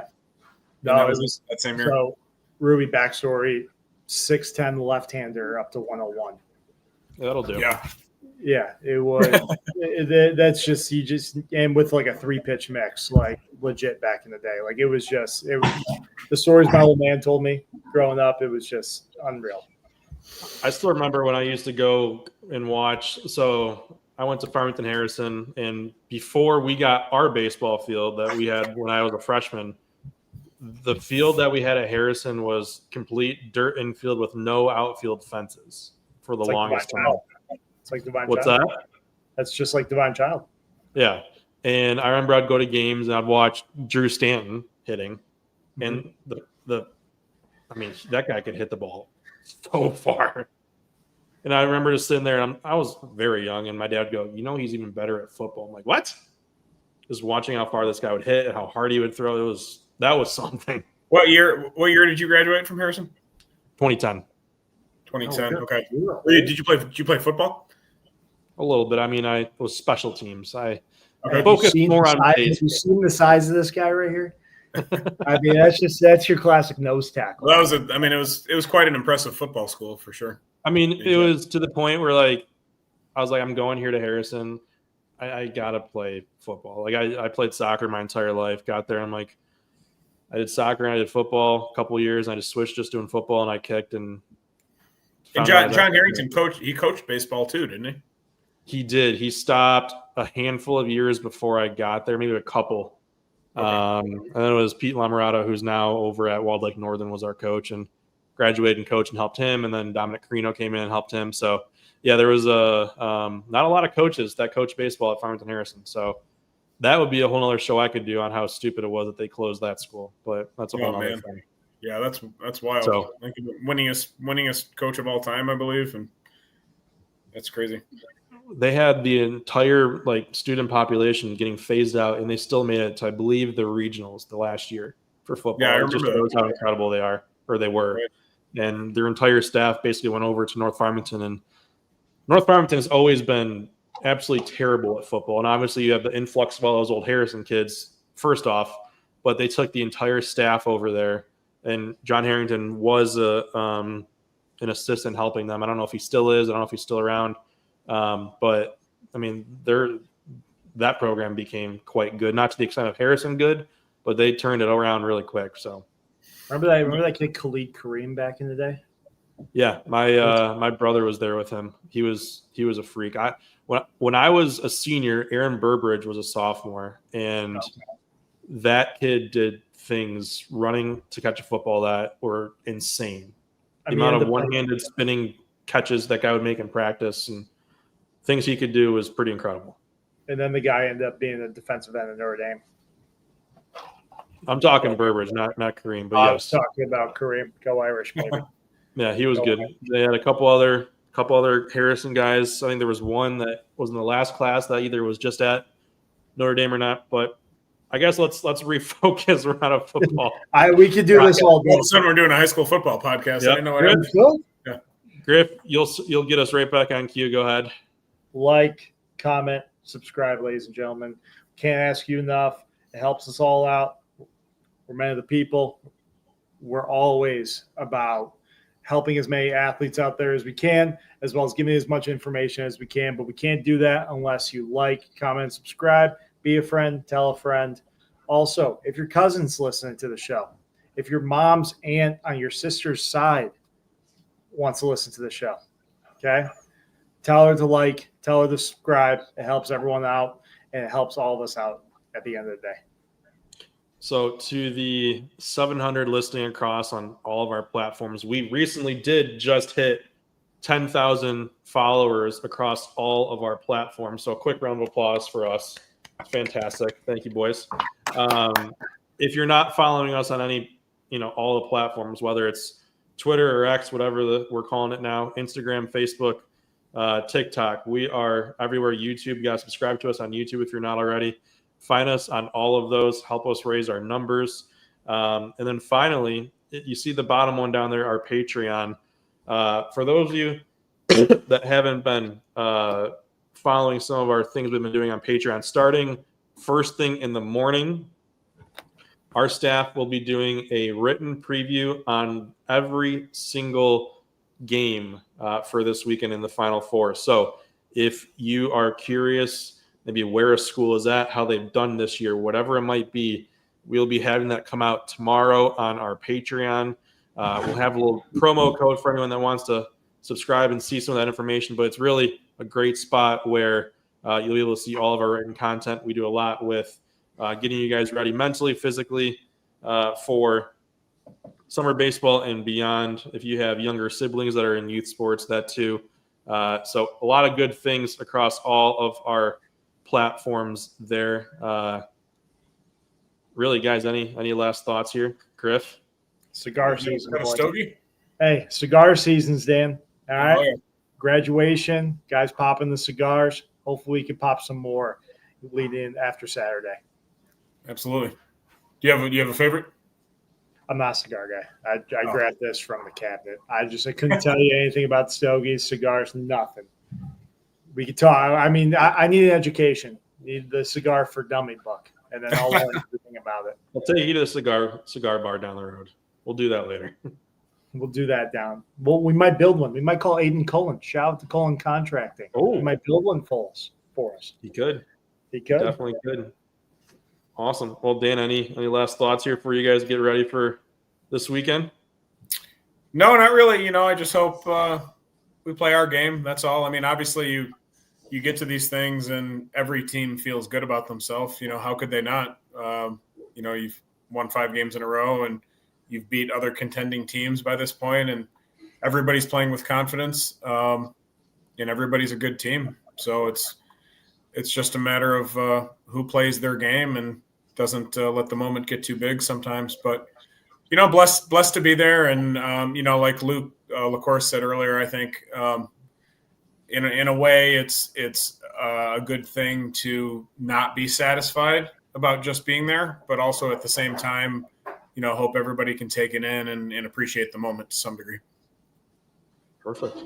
No, that was that same year. So Ruby backstory: 6'10" left-hander up to 101. That'll do. Yeah. Yeah, it was. That's just and with like a 3-pitch mix, like legit back in the day. Like it was the stories my old man told me growing up. It was just unreal. I still remember when I used to go and watch. So I went to Farmington Harrison, and before we got our baseball field that we had when I was a freshman, the field that we had at Harrison was complete dirt infield with no outfield fences for the longest time. It's like Divine What's Child. that? That's just like Divine Child. Yeah. And I remember I'd go to games and I'd watch Drew Stanton hitting. And that guy could hit the ball so far. And I remember just sitting there, and I was very young, and my dad would go, he's even better at football. I'm like, what? Just watching how far this guy would hit and how hard he would throw, that was something. What year did you graduate from Harrison? 2010. 2010. Oh, okay. good. Did you play football? A little bit. I mean, I was special teams. I Okay. focused more on Have base. you seen the size of this guy right here? I mean, that's your classic nose tackle. Well, it was quite an impressive football school for sure. I mean, it was to the point where I was like, I'm going here to Harrison. I gotta play football. Like I played soccer my entire life. Got there, I'm like, I did soccer and I did football a couple of years. And I just switched just doing football, and I kicked and. John Harrington coached baseball too, didn't he? He did. He stopped a handful of years before I got there, maybe a couple. Okay. And then it was Pete Lamorato, who's now over at Walled Lake Northern, was our coach, and graduated and coached and helped him. And then Dominic Carino came in and helped him. So, yeah, there was not a lot of coaches that coached baseball at Farmington Harrison. So that would be a whole other show I could do on how stupid it was that they closed that school. But that's a whole other thing. Yeah, that's wild. So, I think winningest coach of all time, I believe, and that's crazy. They had the entire student population getting phased out, and they still made it to, I believe, the regionals the last year for football. Yeah, I it just remember shows how incredible they are, or they were. Right. And their entire staff basically went over to North Farmington, and North Farmington has always been absolutely terrible at football. And obviously, you have the influx of all those old Harrison kids first off, but they took the entire staff over there. And John Harrington was an assistant helping them. I don't know if he still is. I don't know if he's still around. But I mean, that program became quite good, not to the extent of Harrison good, but they turned it around really quick. So remember that kid Khalid Kareem back in the day? Yeah, my brother was there with him. He was a freak. When I was a senior, Aaron Burbridge was a sophomore, and that kid did things running to catch a football that were insane. The amount of one-handed spinning catches that guy would make in practice and things he could do was pretty incredible. And then the guy ended up being a defensive end at Notre Dame. I'm talking Burbridge, not Kareem, but I yes. was talking about Kareem. Go Irish, baby. Yeah, he was good. They had a couple other Harrison guys. I think there was one that was in the last class that either was just at Notre Dame or not. But I guess let's refocus around a football. We could do this all day. All of a sudden, we're doing a high school football podcast. Yep. I didn't know what Yeah. Griff, you'll get us right back on cue. Go ahead. Like, comment, subscribe, ladies and gentlemen. Can't ask you enough. It helps us all out. We're men of the people. We're always about helping as many athletes out there as we can, as well as giving as much information as we can. But we can't do that unless you like, comment, subscribe, be a friend, tell a friend. Also, if your cousin's listening to the show, if your mom's aunt on your sister's side wants to listen to the show, okay? Tell her to like, tell her to subscribe. It helps everyone out, and it helps all of us out at the end of the day. So to the 700 listening across on all of our platforms, we recently did just hit 10,000 followers across all of our platforms. So a quick round of applause for us. Fantastic. Thank you, boys. If you're not following us on any, all the platforms, whether it's Twitter or X, whatever we're calling it now, Instagram, Facebook, TikTok, we are everywhere. YouTube, you got to subscribe to us on YouTube if you're not already. Find us on all of those. Help us raise our numbers. And then finally, you see the bottom one down there, our Patreon. For those of you that haven't been following some of our things we've been doing on Patreon, starting first thing in the morning, our staff will be doing a written preview on every single game for this weekend in the Final Four. So if you are curious, maybe where a school is at, how they've done this year, whatever it might be, we'll be having that come out tomorrow on our Patreon. We'll have a little promo code for anyone that wants to subscribe and see some of that information, but it's really a great spot where you'll be able to see all of our written content. We do a lot with getting you guys ready mentally, physically for summer baseball and beyond. If you have younger siblings that are in youth sports, that too. So a lot of good things across all of our platforms there. Really, guys, any last thoughts here? Griff? Cigar season. Stogie? Hey, cigar season's, Dan. All right. Oh, yeah. Graduation, guys popping the cigars. Hopefully we can pop some more lead in after Saturday. Absolutely. Do you have a favorite? I'm not a cigar guy. I grabbed this from the cabinet. I couldn't tell you anything about stogies, cigars, nothing. We could talk. I mean, I need an education. Need the cigar for dummy book, and then I'll learn everything about it. I'll take you to a cigar bar down the road. We'll do that later. We'll do that down. Well, we might build one. We might call Aiden Cullen. Shout out to Cullen Contracting. Oh, we might build one for us. He could. He could. Definitely could. Awesome. Well, Dan, any last thoughts here before you guys get ready for this weekend? No, not really. I just hope we play our game. That's all. I mean, obviously you get to these things and every team feels good about themselves. How could they not? You've won 5 games in a row and you've beat other contending teams by this point, and everybody's playing with confidence. And everybody's a good team. So it's just a matter of who plays their game and doesn't let the moment get too big sometimes. But blessed to be there, and like Luke LaCourse said earlier, I think in a way it's a good thing to not be satisfied about just being there, but also at the same time, hope everybody can take it in and appreciate the moment to some degree. Perfect.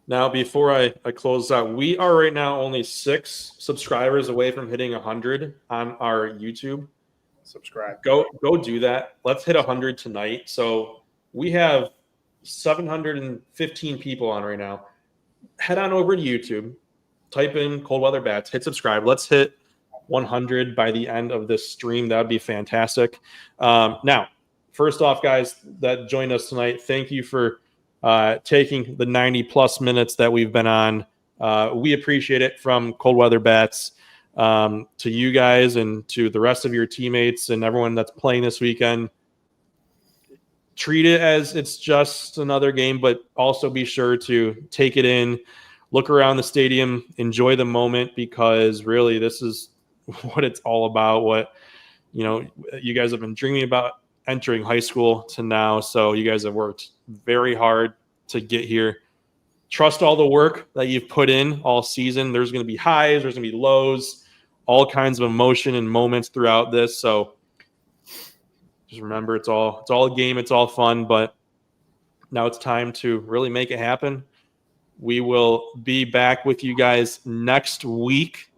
Now, before I close out, we are right now only 6 subscribers away from hitting 100 on our YouTube. Subscribe. Go do that. Let's hit 100 tonight. So we have 715 people on right now. Head on over to YouTube, type in Cold Weather Bats, hit subscribe. Let's hit 100 by the end of this stream. That would be fantastic. Now, first off, guys that joined us tonight, thank you for taking the 90-plus minutes that we've been on. We appreciate it from Cold Weather Bats. To you guys and to the rest of your teammates and everyone that's playing this weekend, treat it as it's just another game, but also be sure to take it in, look around the stadium, enjoy the moment, because really this is what it's all about. What you guys have been dreaming about entering high school to now, so you guys have worked very hard to get here. Trust all the work that you've put in all season. There's going to be highs, there's going to be lows, all kinds of emotion and moments throughout this. So just remember, it's all a game, it's all fun, but now it's time to really make it happen. We will be back with you guys next week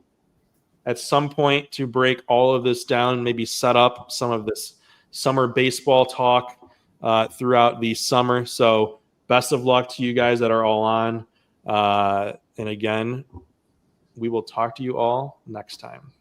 at some point to break all of this down, maybe set up some of this summer baseball talk throughout the summer. So best of luck to you guys that are all on. And again, we will talk to you all next time.